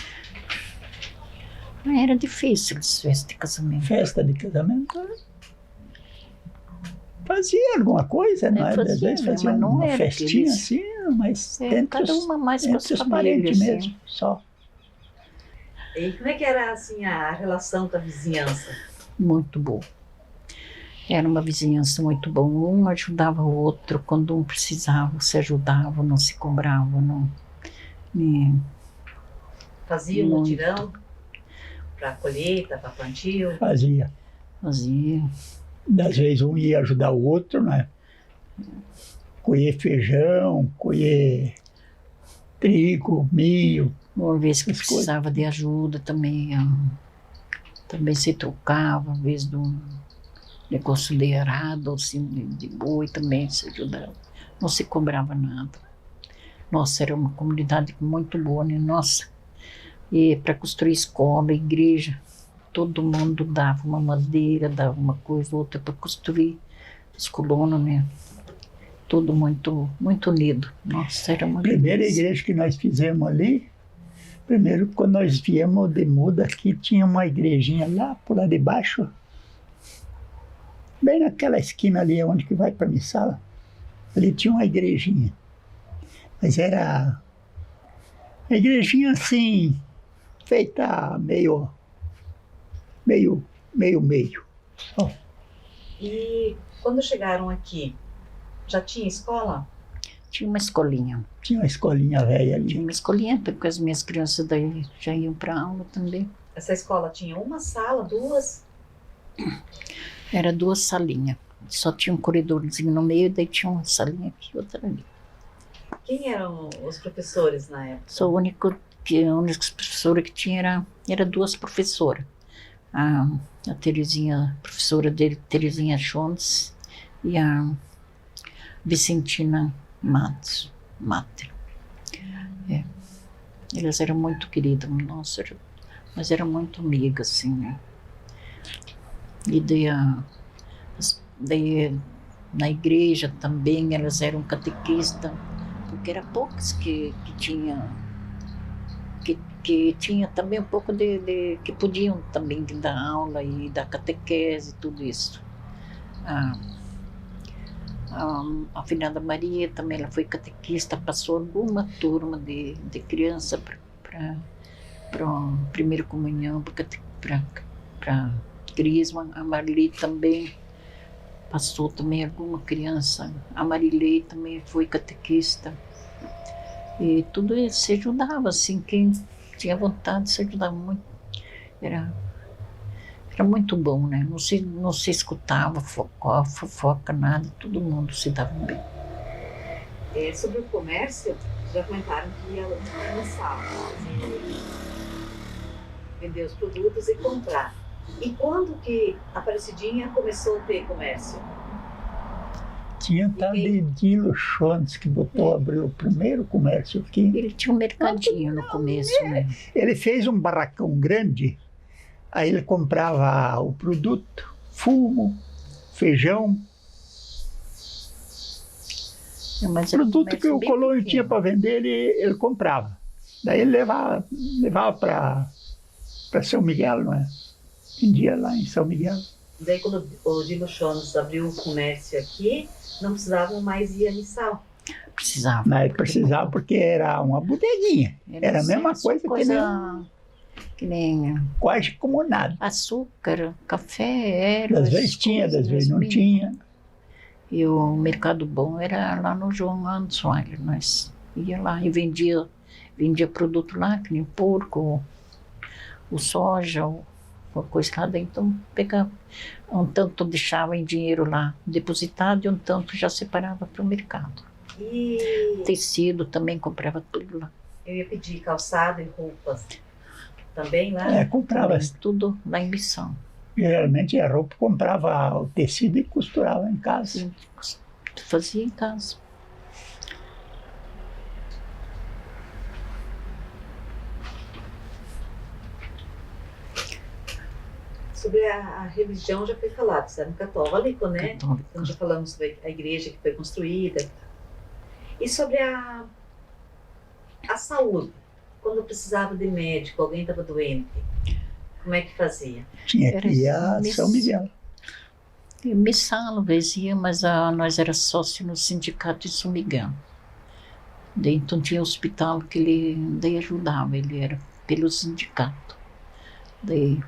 S2: Era difícil as festas de casamento.
S3: Festa de casamento? Fazia alguma coisa, né? Às
S2: fazia,
S3: vezes fazia
S2: mas não
S3: uma
S2: era
S3: festinha
S2: aqueles-
S3: assim, mas entre
S2: cada uma mais com
S3: entre
S2: as
S3: os parentes
S2: famílias,
S3: mesmo, só.
S1: E como é que era assim a relação com a vizinhança?
S2: muito boa. Era uma vizinhança muito boa. Um ajudava o outro quando um precisava, se ajudava, não se cobrava, não. E
S1: Fazia um
S2: Muito.
S1: mutirão para colheita, para plantio?
S3: Fazia.
S2: fazia.
S3: Às vezes um ia ajudar o outro, né? Colher feijão, colher trigo, milho.
S2: Uma vez que
S3: As coisas.
S2: precisava de ajuda também, também se trocava, às vezes de um negócio de arado, assim, de boi também se ajudava. Não se cobrava nada. Nossa, era uma comunidade muito boa, né? Nossa. E para construir escola, igreja, todo mundo dava uma madeira, dava uma coisa, outra para construir os colonos, né? Tudo muito, muito unido. Nossa, era uma
S3: A primeira
S2: delícia.
S3: igreja que nós fizemos ali, primeiro quando nós viemos de muda aqui, tinha uma igrejinha lá por lá de baixo, bem naquela esquina ali onde que vai para a missala, ali tinha uma igrejinha. Mas era uma igrejinha assim, feita meio. Ó,
S1: E quando chegaram aqui, já tinha escola?
S2: Tinha uma escolinha.
S3: tinha uma escolinha velha
S2: Tinha
S3: ali.
S2: uma escolinha, porque as minhas crianças daí já iam para aula também.
S1: Essa escola tinha uma sala, duas?
S2: Era 2 salinhas. Só tinha um corredorzinho no meio, daí tinha uma salinha aqui e outra ali.
S1: Quem eram os professores na época?
S2: Só a única professora que tinha era 2 professoras. A Terezinha, professora dele, Terezinha Jones, e a Vicentina Mater. É. Elas eram muito queridas, nossa, mas eram muito amigas, assim, né? E daí na igreja também elas eram catequistas, porque eram poucas que tinham que tinha também um pouco que podiam também dar aula e dar catequese e tudo isso. A finada Maria também, ela foi catequista, passou alguma turma de criança para primeira comunhão, para crisma. A Marli também passou também alguma criança. A Marilei também foi catequista. E tudo isso se ajudava, assim, quem tinha vontade se ajudava muito. Era muito bom, né? Não se escutava fofoca, nada, todo mundo se dava bem.
S1: Sobre o comércio, já comentaram que ia lançar, vender os produtos e comprar. E quando que a Aparecidinha começou a ter comércio?
S3: Tinha tal de Dilo Jones que abriu o primeiro comércio aqui.
S2: Ele tinha um mercadinho no começo, né?
S3: Ele fez um barracão grande, aí ele comprava o produto, fumo, feijão,
S2: Mas era um
S3: produto que
S2: comércio
S3: o
S2: bem
S3: colono
S2: pequeno.
S3: tinha para vender, ele comprava. Daí ele levava para São Miguel, não é? Vendia lá em São Miguel.
S1: Daí quando o Dilo Jones abriu o comércio aqui, não precisavam mais ir a Missal.
S2: Precisava.
S3: Mas precisava porque era uma bodeguinha. Era a mesma
S2: só
S3: coisa
S2: que nem
S3: quase como nada.
S2: açúcar, café, era.
S3: Às vezes tinha, às vezes não tinha.
S2: E o mercado bom era lá no João Anderson, nós ia lá e vendia produto lá, que nem porco, o soja, uma coisa lá dentro, então pegava. Um tanto deixava em dinheiro lá depositado e um tanto já separava para o mercado.
S1: E
S2: Tecido também comprava tudo lá.
S1: eu ia pedir calçado e roupas também lá.
S3: Comprava.
S2: Também, tudo lá em Missão.
S3: Geralmente a roupa comprava o tecido e costurava em casa.
S2: Fazia em casa.
S1: Sobre a religião já foi falado, você era um católico, né?
S2: Católico.
S1: Então já falamos sobre a igreja que foi construída. E sobre a saúde, quando precisava de médico, alguém estava doente, como é que fazia?
S3: Tinha
S2: Era
S3: que ir a
S2: isso.
S3: São Miguel.
S2: E missal, às vezes ia, mas nós era sócio no sindicato de São Miguel. Daí, então tinha hospital que ele daí ajudava, ele era pelo sindicato. Daí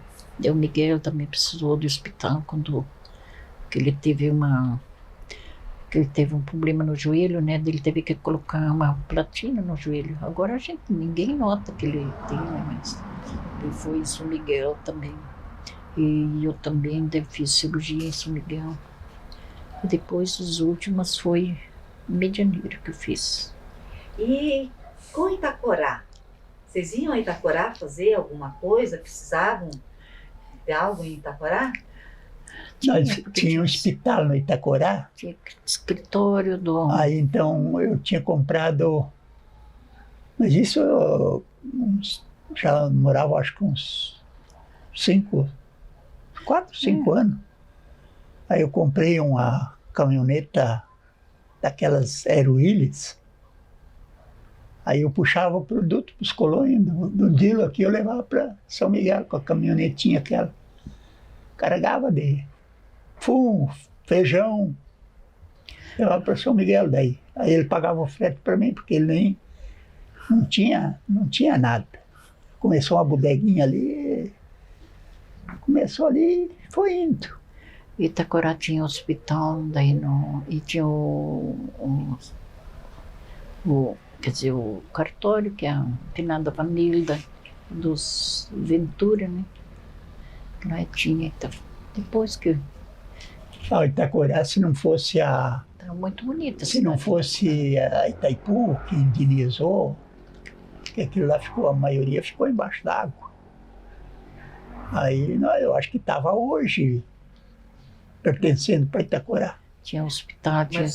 S2: o Miguel também precisou do hospital quando que ele teve um problema no joelho, né? Ele teve que colocar uma platina no joelho. Agora ninguém nota que ele tem, né? Mas ele foi em São Miguel também. E eu também fiz cirurgia em São Miguel. E depois as últimas foi em Medianeira que eu fiz.
S1: E com Itacorá, vocês iam a Itacorá fazer alguma coisa? Precisavam de algo em Itacorá?
S3: Nós tinha um hospital no Itacorá.
S2: Tinha escritório do...
S3: Aí então eu tinha comprado, mas isso já morava acho que uns 4, 5 anos. Aí eu comprei uma caminhoneta daquelas Aero Willys. Aí eu puxava o produto para os colônios do Dilo aqui, eu levava para São Miguel com a caminhonetinha aquela. Carregava de fumo, feijão, levava para São Miguel daí. Aí ele pagava o frete para mim, porque ele não tinha nada. Começou uma bodeguinha ali, e foi indo.
S2: Itacorá tinha hospital, daí e tinha quer dizer, o cartório, que é a finada família dos Ventura, né? Lá tinha, então, depois que...
S3: Itacorá, se não fosse
S2: Tá muito bonita.
S3: Se não fosse a Itaipu que indenizou, que aquilo lá a maioria ficou embaixo d'água. Aí eu acho que estava hoje pertencendo para Itacorá.
S2: Tinha hospital, tinha...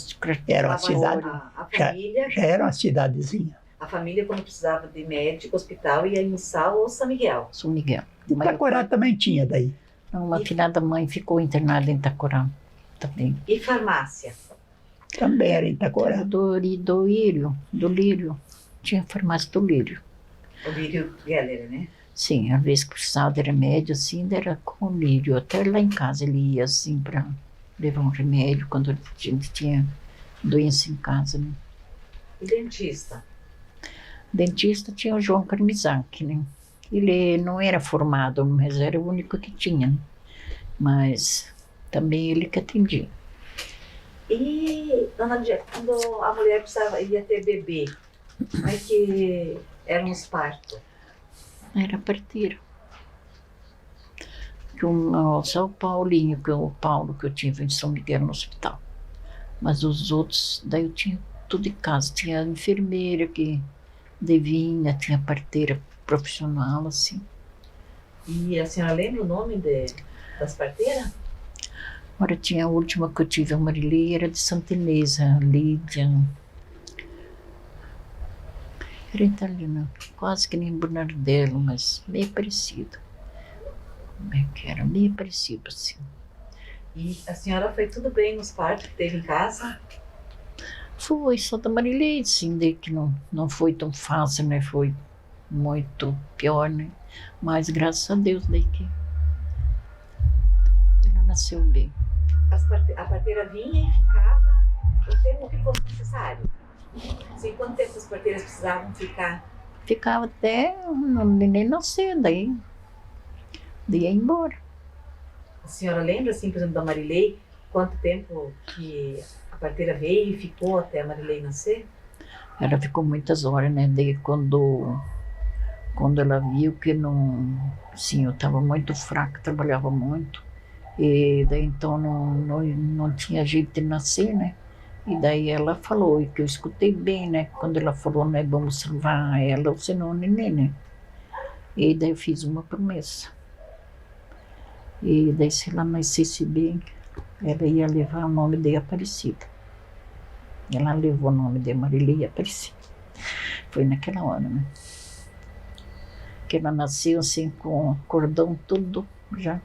S3: Era uma cidade,
S1: A família,
S3: já era uma cidadezinha.
S1: a família, quando precisava de médico, hospital, ia em Sal ou São Miguel.
S2: São Miguel.
S3: Itacorá também tinha daí.
S2: Uma filhada mãe ficou internada em Itacorá também.
S1: E farmácia?
S3: Também era em Itacorá.
S2: Do Lírio. Tinha farmácia do Lírio.
S1: O Lírio Geller, né?
S2: Sim, às vezes que precisava de remédio, assim, era com o Lírio. Até lá em casa ele ia, assim, para levar um remédio quando a gente tinha doença em casa, né?
S1: E dentista?
S2: Dentista tinha o João Carmizak, né? Ele não era formado, mas era o único que tinha, né? Mas também ele que atendia.
S1: E, dona Lídia, quando a mulher ia ter bebê, como é que eram os partos?
S2: Era parteiro. Só o Paulinho, o Paulo que eu tive em São Miguel no hospital. Mas os outros, daí eu tinha tudo em casa. Tinha enfermeira que devinha, tinha parteira profissional, assim.
S1: E a senhora lembra o nome das parteiras?
S2: Agora tinha a última que eu tive, a Marilei, era de Santa Inês, a Lídia. Era italiana, quase que nem Bernardello, mas meio parecido. Como é que era? Meio parecido, assim.
S1: E a senhora foi tudo bem nos partos que teve em casa?
S2: Foi, só da Marilei, sim, daí que não foi tão fácil, né? Foi muito pior, né? Mas graças a Deus, daí que ela nasceu bem.
S1: A parteira vinha e ficava o tempo que fosse necessário. Assim, quanto tempo as parteiras precisavam ficar?
S2: Ficava até o neném nascer, daí ia embora.
S1: A senhora lembra, assim, por exemplo, da Marilei, quanto tempo que a parteira veio e ficou até a Marilei nascer?
S2: Ela ficou muitas horas, né? Daí quando ela viu que sim, eu estava muito fraca, trabalhava muito. E daí então não tinha jeito de nascer, né? E daí ela falou, e que eu escutei bem, né? Quando ela falou, né, vamos salvar ela ou senão o neném, né? E daí eu fiz uma promessa. E daí se ela nascesse bem, ela ia levar o nome de Aparecida. Ela levou o nome de Marilei Aparecida. Foi naquela hora, né? Que ela nasceu assim com o cordão tudo já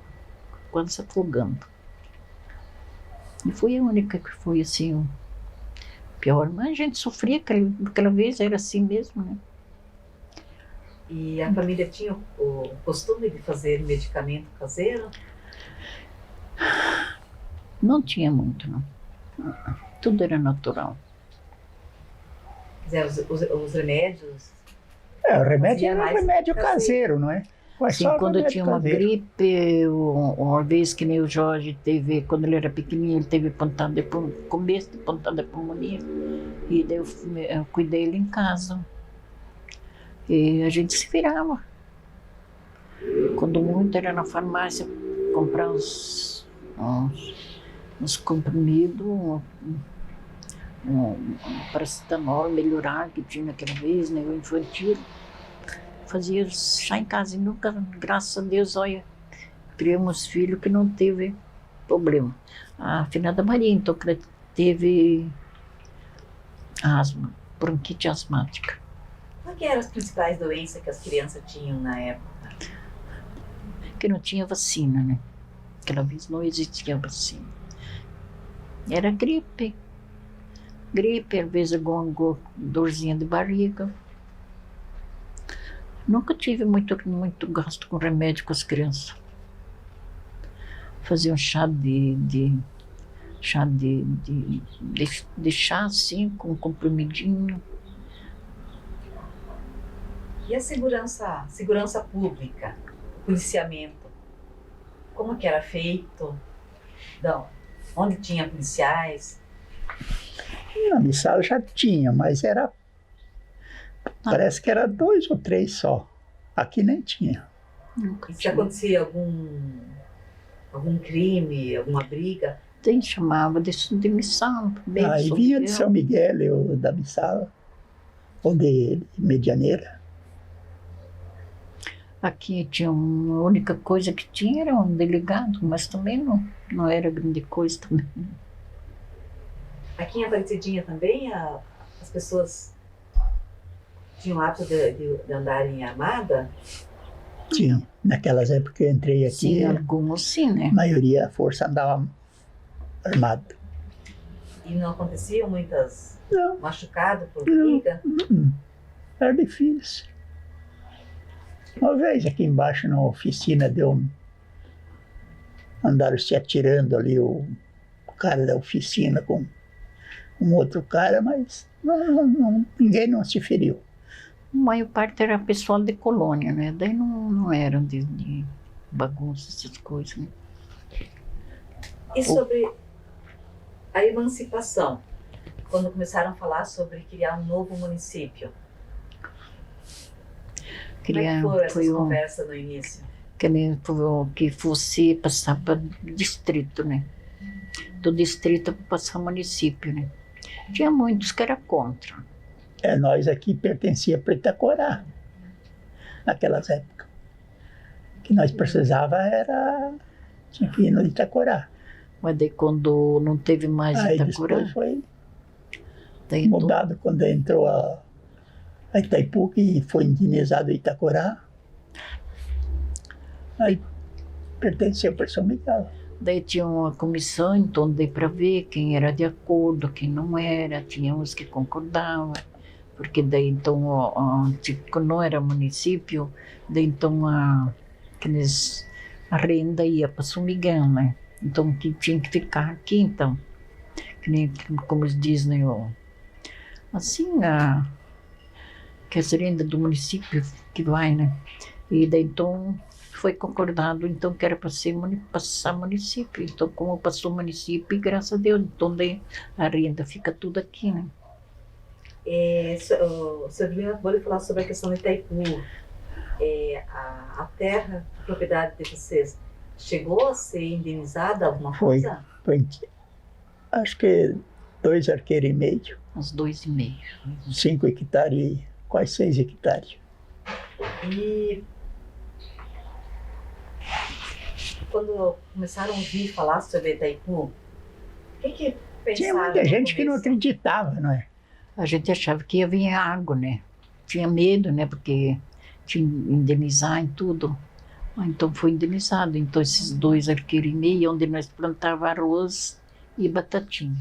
S2: quase se afogando. E foi a única que foi assim o pior. Mas a gente sofria, aquela vez era assim mesmo, né?
S1: E a família tinha o costume de fazer medicamento caseiro?
S2: Não tinha muito, não. Tudo era natural.
S1: Quer dizer, os remédios.
S3: O remédio
S1: Fazia
S3: era
S1: mais
S3: remédio
S1: caseiro.
S3: caseiro, não é? Mas
S2: Assim,
S3: só
S2: quando eu
S3: remédio
S2: tinha uma
S3: caseiro.
S2: gripe, uma vez que nem o Jorge teve, quando ele era pequenininho, ele teve começo de pontada de pulmonia. E daí eu cuidei ele em casa. E a gente se virava. Quando muito era na farmácia, comprar uns comprimidos, um paracetamol melhorar que tinha naquela vez, né, o infantil. Fazia chá em casa e nunca, graças a Deus, olha, criamos filhos que não teve problema. A finada Maria, então, que teve asma, bronquite asmática.
S1: Quais eram as principais doenças que as crianças tinham na época?
S2: Que não tinha vacina, né? Aquela vez não existia vacina. Era gripe. Gripe, às vezes alguma dorzinha de barriga. Nunca tive muito gasto com remédio com as crianças. Fazia um chá de chá assim, com comprimidinho.
S1: E a segurança pública, o policiamento, como que era feito? Não, onde tinha policiais?
S3: Na Missal já tinha, mas era. Parece que era 2 ou 3 só. Aqui nem tinha.
S2: Nunca
S1: E se
S2: tinha.
S1: acontecia algum crime, alguma briga,
S2: Tem, chamava de missão.
S3: Aí vinha de São Miguel, eu da Missal, ou de Medianeira.
S2: Aqui tinha uma única coisa que tinha era um delegado, mas também não era grande coisa também.
S1: aqui em Aparecidinha também as pessoas tinham o hábito de andarem armada?
S3: Tinha. Naquelas épocas que eu entrei aqui,
S2: Sim,
S3: a
S2: alguns sim, né?
S3: maioria, a força andava armada.
S1: E não aconteciam muitas
S3: Não,
S1: machucadas por
S3: Não.
S1: briga?
S3: era difícil. Uma vez aqui embaixo na oficina andaram se atirando ali o cara da oficina com um outro cara, mas ninguém não se feriu.
S2: A maior parte era pessoal de colônia, né? Daí não eram de bagunça, essas coisas, né?
S1: E sobre a emancipação, quando começaram a falar sobre criar um novo município? Como é que foram essas conversas no início?
S2: Que fosse passar para distrito, né? Do distrito para passar município, né? Tinha muitos que eram contra.
S3: Nós aqui pertencia para Itacorá, naquelas épocas. O que nós precisava tinha que ir no Itacorá.
S2: Mas daí quando não teve mais
S3: Aí
S2: Itacorá,
S3: depois foi
S2: daí
S3: mudado quando entrou a Itaipu, que foi indenizado Itacorá. Aí pertenceu para São Miguel.
S2: Daí tinha uma comissão, então dei para ver quem era de acordo, quem não era, tinha uns que concordavam, porque daí então, tipo, não era município, daí então a renda ia para São Miguel, né? Então que tinha que ficar aqui, então, que nem como eles dizem, né? Assim, que as rendas do município que vai, né? E daí então foi concordado então que era para passar município. Então, como passou município, graças a Deus, então daí a renda fica tudo aqui, né?
S1: O senhor Lima, vou lhe falar sobre a questão de Itaipu. A terra, a propriedade de vocês, chegou a ser indenizada alguma
S3: Foi.
S1: coisa?
S3: Acho que 2 arqueiros e meio,
S2: Uns 2,5.
S3: 5 hectares, quase 6 hectares.
S1: E quando começaram a ouvir falar sobre Itaipu, o que pensaram?
S3: Tinha muita
S1: no
S3: gente que não
S1: começo?
S3: acreditava, não é?
S2: A gente achava que ia vir água, né? Tinha medo, né? Porque tinha que indenizar em tudo. Então foi indenizado. Então esses 2 arqueiros e meio, onde nós plantávamos arroz e batatinha.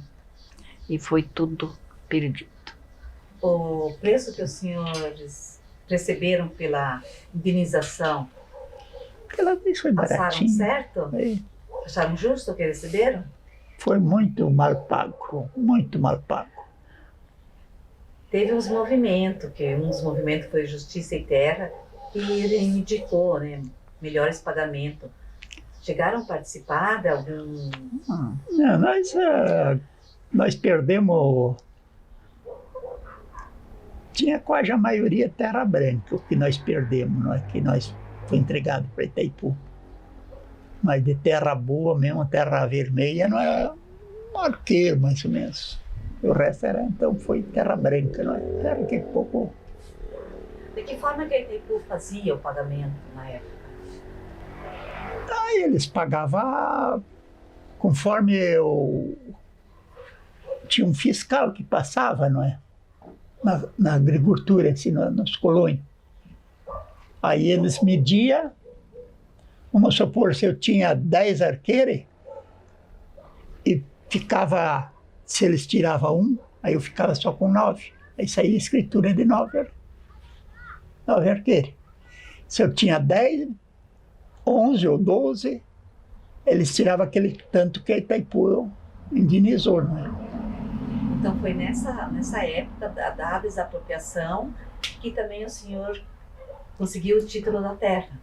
S2: E foi tudo perdido.
S1: O preço que os senhores receberam pela indenização,
S3: Aquela vez foi
S1: passaram
S3: baratinho.
S1: certo?
S3: É.
S1: Acharam justo o que receberam?
S3: Foi muito mal pago, muito mal pago.
S1: Teve uns movimentos, que um dos movimentos foi Justiça e Terra, que reivindicou, né, melhores pagamentos. Chegaram a participar de algum...
S3: Não, nós perdemos, tinha quase a maioria terra branca, o que nós perdemos, não é? Que nós foi entregado para Itaipu. Mas de terra boa mesmo, terra vermelha, não era um arqueiro, mais ou menos. O resto era, então, foi terra branca, não é? Terra que pouco...
S1: De que forma que a Itaipu fazia o pagamento na época?
S3: Aí eles pagavam conforme tinha um fiscal que passava, não é? Na agricultura, assim, nos colônios. Aí eles mediam, vamos supor, se eu tinha 10 arqueiros, e ficava, se eles tiravam um, aí eu ficava só com 9. Aí saía a escritura de 9 arqueiros. Se eu tinha 10, 11 ou 12, eles tiravam aquele tanto que a Itaipu indenizou, não é?
S1: Então foi nessa época da desapropriação que também o senhor conseguiu o título da terra,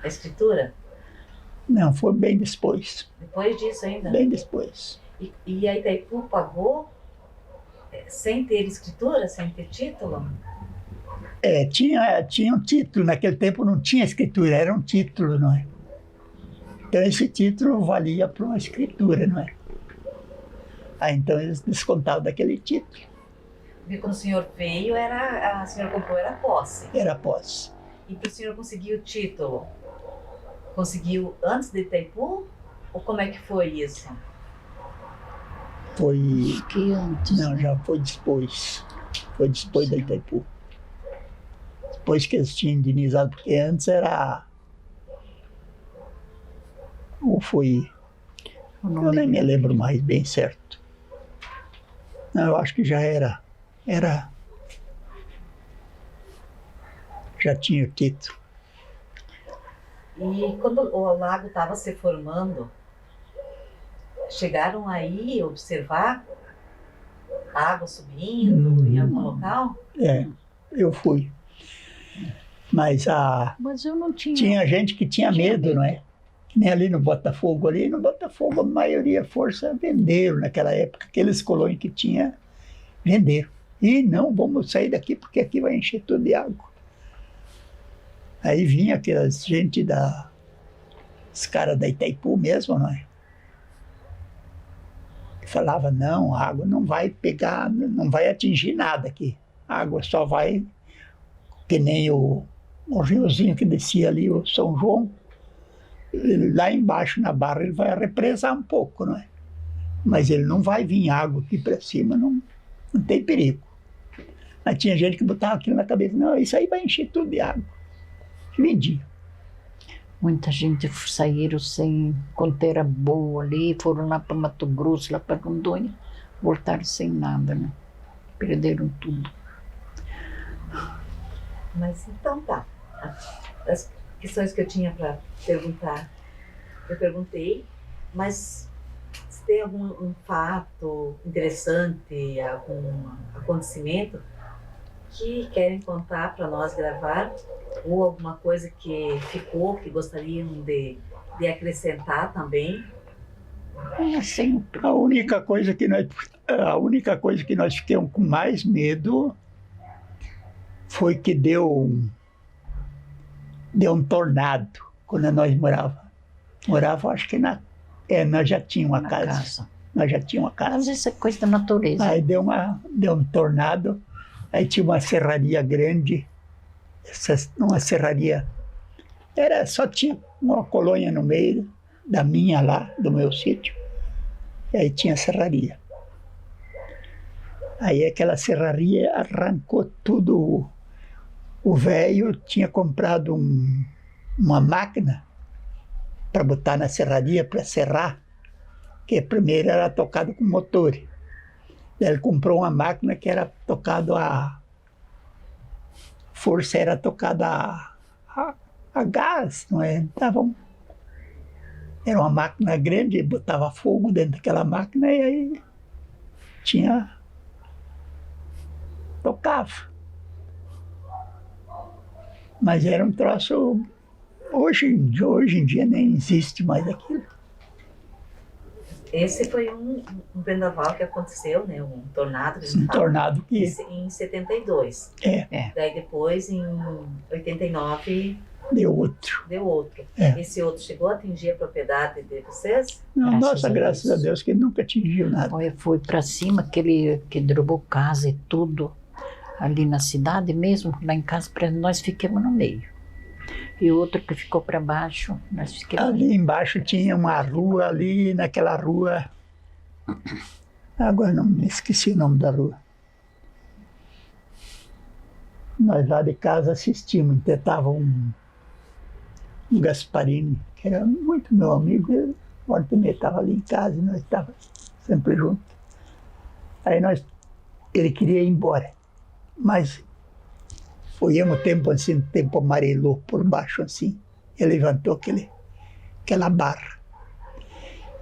S1: a escritura?
S3: Não, foi bem depois.
S1: Depois disso ainda?
S3: Bem depois.
S1: E a Itaipu pagou sem ter escritura, sem ter título?
S3: Tinha um título, naquele tempo não tinha escritura, era um título, não é? Então esse título valia para uma escritura, não é? Aí então eles descontavam daquele título.
S1: Porque quando o senhor veio, a senhora comprou, era posse.
S3: Era posse.
S1: E para o senhor conseguir o título, conseguiu antes de Itaipu? Ou como é que foi isso?
S3: Foi...
S2: Que antes.
S3: Não, já foi depois. Foi depois da Itaipu. Depois que eles tinham indenizado, porque antes era... Ou foi... Eu nem me lembro mais bem certo. Não, eu acho que já era... Já tinha o título.
S1: E quando o lago estava se formando, chegaram aí observar a água subindo em algum local?
S3: Eu fui. Mas
S2: eu não tinha.
S3: Tinha gente que tinha medo, não é? Que nem ali no Botafogo. Ali no Botafogo, a maioria força venderam naquela época. Aqueles colônios que tinha, venderam. E não, vamos sair daqui porque aqui vai encher tudo de água. Aí vinha aquelas gente os caras da Itaipu mesmo, não é? Que falava, não, a água não vai pegar, não vai atingir nada aqui. A água só vai, que nem o riozinho que descia ali, o São João, lá embaixo na barra ele vai represar um pouco, não é? Mas ele não vai vir água aqui para cima, não tem perigo. Mas tinha gente que botava aquilo na cabeça, não, isso aí vai encher tudo de água. Vendia.
S2: Muita gente saíram sem, com terra boa ali, foram lá para Mato Grosso, lá para Rondônia, voltaram sem nada, né? Perderam tudo.
S1: Mas então tá. As questões que eu tinha para perguntar, eu perguntei, mas se tem algum fato interessante, algum acontecimento que querem contar para nós gravar, ou alguma coisa que ficou, que gostariam de acrescentar também?
S2: Sempre.
S3: A única coisa que nós ficamos com mais medo foi que deu um tornado quando nós morava, acho que nós já tínhamos uma casa. Nós já tínhamos uma casa.
S2: Mas isso é coisa da natureza.
S3: Aí deu um tornado, aí tinha uma serraria grande, uma serraria, só tinha uma colônia no meio da minha lá, do meu sítio, e aí tinha a serraria. Aí aquela serraria arrancou tudo. O velho tinha comprado uma máquina para botar na serraria, para serrar, que primeiro era tocado com motor. Daí ele comprou uma máquina que era tocado a força, era tocada a gás, não é? Era uma máquina grande, botava fogo dentro daquela máquina e aí tocava. Mas era um troço, hoje em dia nem existe mais aquilo.
S1: Esse foi um vendaval que aconteceu, né? Um tornado.
S3: Um tornado que...
S1: Em 72. Daí depois, em 89...
S3: Deu outro.
S1: Esse outro chegou a atingir a propriedade de vocês?
S3: Não, graças a Deus que nunca atingiu nada.
S2: Olha, foi para cima que derrubou casa e tudo. Ali na cidade mesmo, lá em casa, nós ficamos no meio. E outro que ficou para baixo, nós ficamos...
S3: Ali embaixo tinha uma rua, ali naquela rua... Agora não me esqueci o nome da rua. Nós lá de casa assistimos, tentava um Gasparini, que era muito meu amigo, ele também estava ali em casa e nós estávamos sempre juntos. Aí ele queria ir embora, mas foi ao tempo assim, o tempo amarelou por baixo assim, ele levantou aquela barra.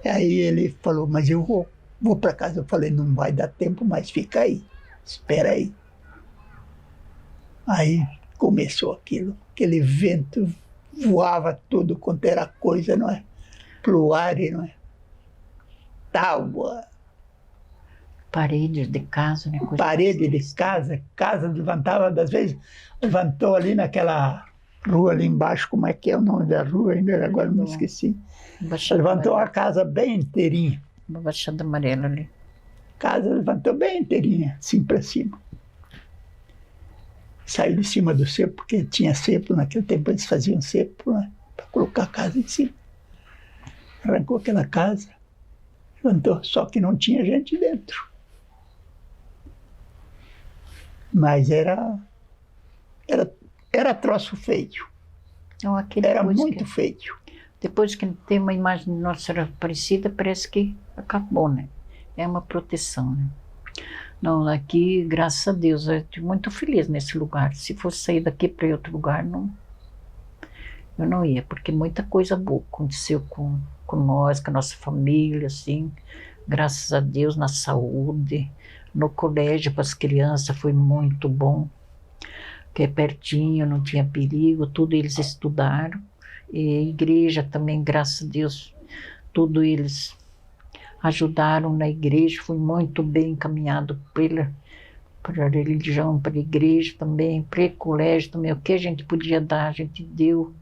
S3: Aí ele falou, mas eu vou para casa. Eu falei, não vai dar tempo, mas fica aí, espera aí. Aí começou aquele vento, voava tudo quanto era coisa, não é? Pluário, não é? Tábua.
S2: Paredes de casa, né?
S3: Parede de casa levantava, às vezes, levantou ali naquela rua ali embaixo, como é que é o nome da rua ainda, agora não esqueci. Levantou a casa bem inteirinha.
S2: Uma Baixada Amarela ali.
S3: Casa levantou bem inteirinha, assim para cima. Saiu de cima do cepo, porque tinha cepo, naquele tempo eles faziam cepo, né, para colocar a casa em cima. Arrancou aquela casa, levantou, só que não tinha gente dentro. Mas era troço feio.
S2: Então,
S3: era muito feio.
S2: Depois que tem uma imagem de Nossa Senhora Aparecida, parece que acabou, né? É uma proteção, né? Não, aqui, graças a Deus, eu estou muito feliz nesse lugar. Se fosse sair daqui para outro lugar, eu não ia, porque muita coisa boa aconteceu com nós, com a nossa família, assim. Graças a Deus, na saúde, no colégio para as crianças foi muito bom, que é pertinho, não tinha perigo, tudo eles estudaram. E a igreja também, graças a Deus, tudo eles ajudaram na igreja, foi muito bem encaminhado para a religião, para a igreja também, para o colégio também, o que a gente podia dar, a gente deu,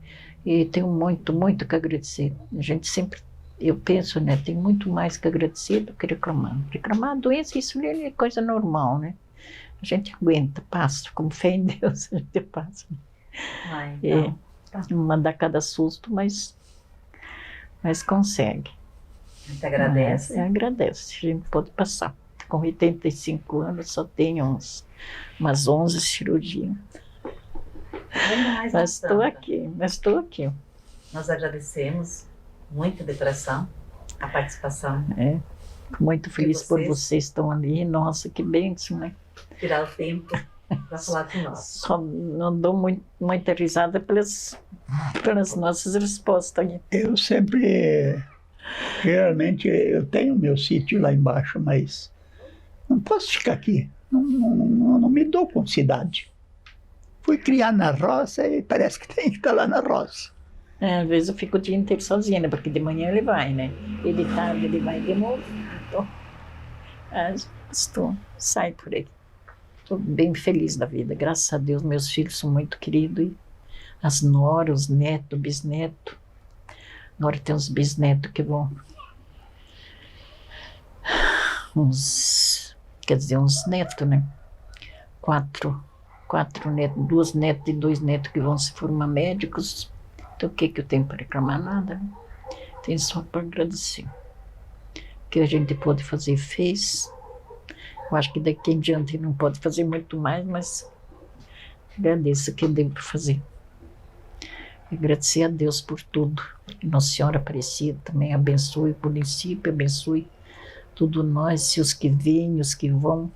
S2: e tenho muito que agradecer. A gente sempre, eu penso, né, tem muito mais que agradecer do que reclamar. Reclamar a doença, isso é coisa normal, né? A gente aguenta, passa, com fé em Deus, a gente passa. Não mandar cada susto, mas consegue.
S1: A gente agradece.
S2: Agradece, a gente pode passar. Com 85 anos só tenho umas 11 cirurgias. Mas estou aqui.
S1: Nós agradecemos muito de coração a participação.
S2: Muito feliz por vocês estão ali. Nossa, que bênção, né?
S1: Tirar o tempo para falar com nós.
S2: Só não dou muita risada pelas nossas respostas aqui.
S3: Eu sempre... Realmente, eu tenho meu sítio lá embaixo, mas não posso ficar aqui. Não me dou com cidade. Fui criar na roça e parece que tem que estar lá na roça.
S2: Às vezes eu fico o dia inteiro sozinha, né? Porque de manhã ele vai, né? E de tarde ele vai de novo. Então, sai por aí. Estou bem feliz da vida. Graças a Deus, meus filhos são muito queridos. E as noras, os netos, bisnetos. Agora tem uns bisnetos que vão... uns netos, né? Quatro netos, 2 netos e 2 netos que vão se formar médicos. Então o que eu tenho para reclamar? Nada, né? Tenho só para agradecer. O que a gente pode fazer, fez. Eu acho que daqui em diante não pode fazer muito mais, mas agradeço o que eu devo para fazer. Agradecer a Deus por tudo. Nossa Senhora Aparecida também abençoe o município, abençoe tudo nós, e os que vêm, os que vão,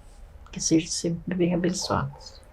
S2: que sejam sempre bem abençoados.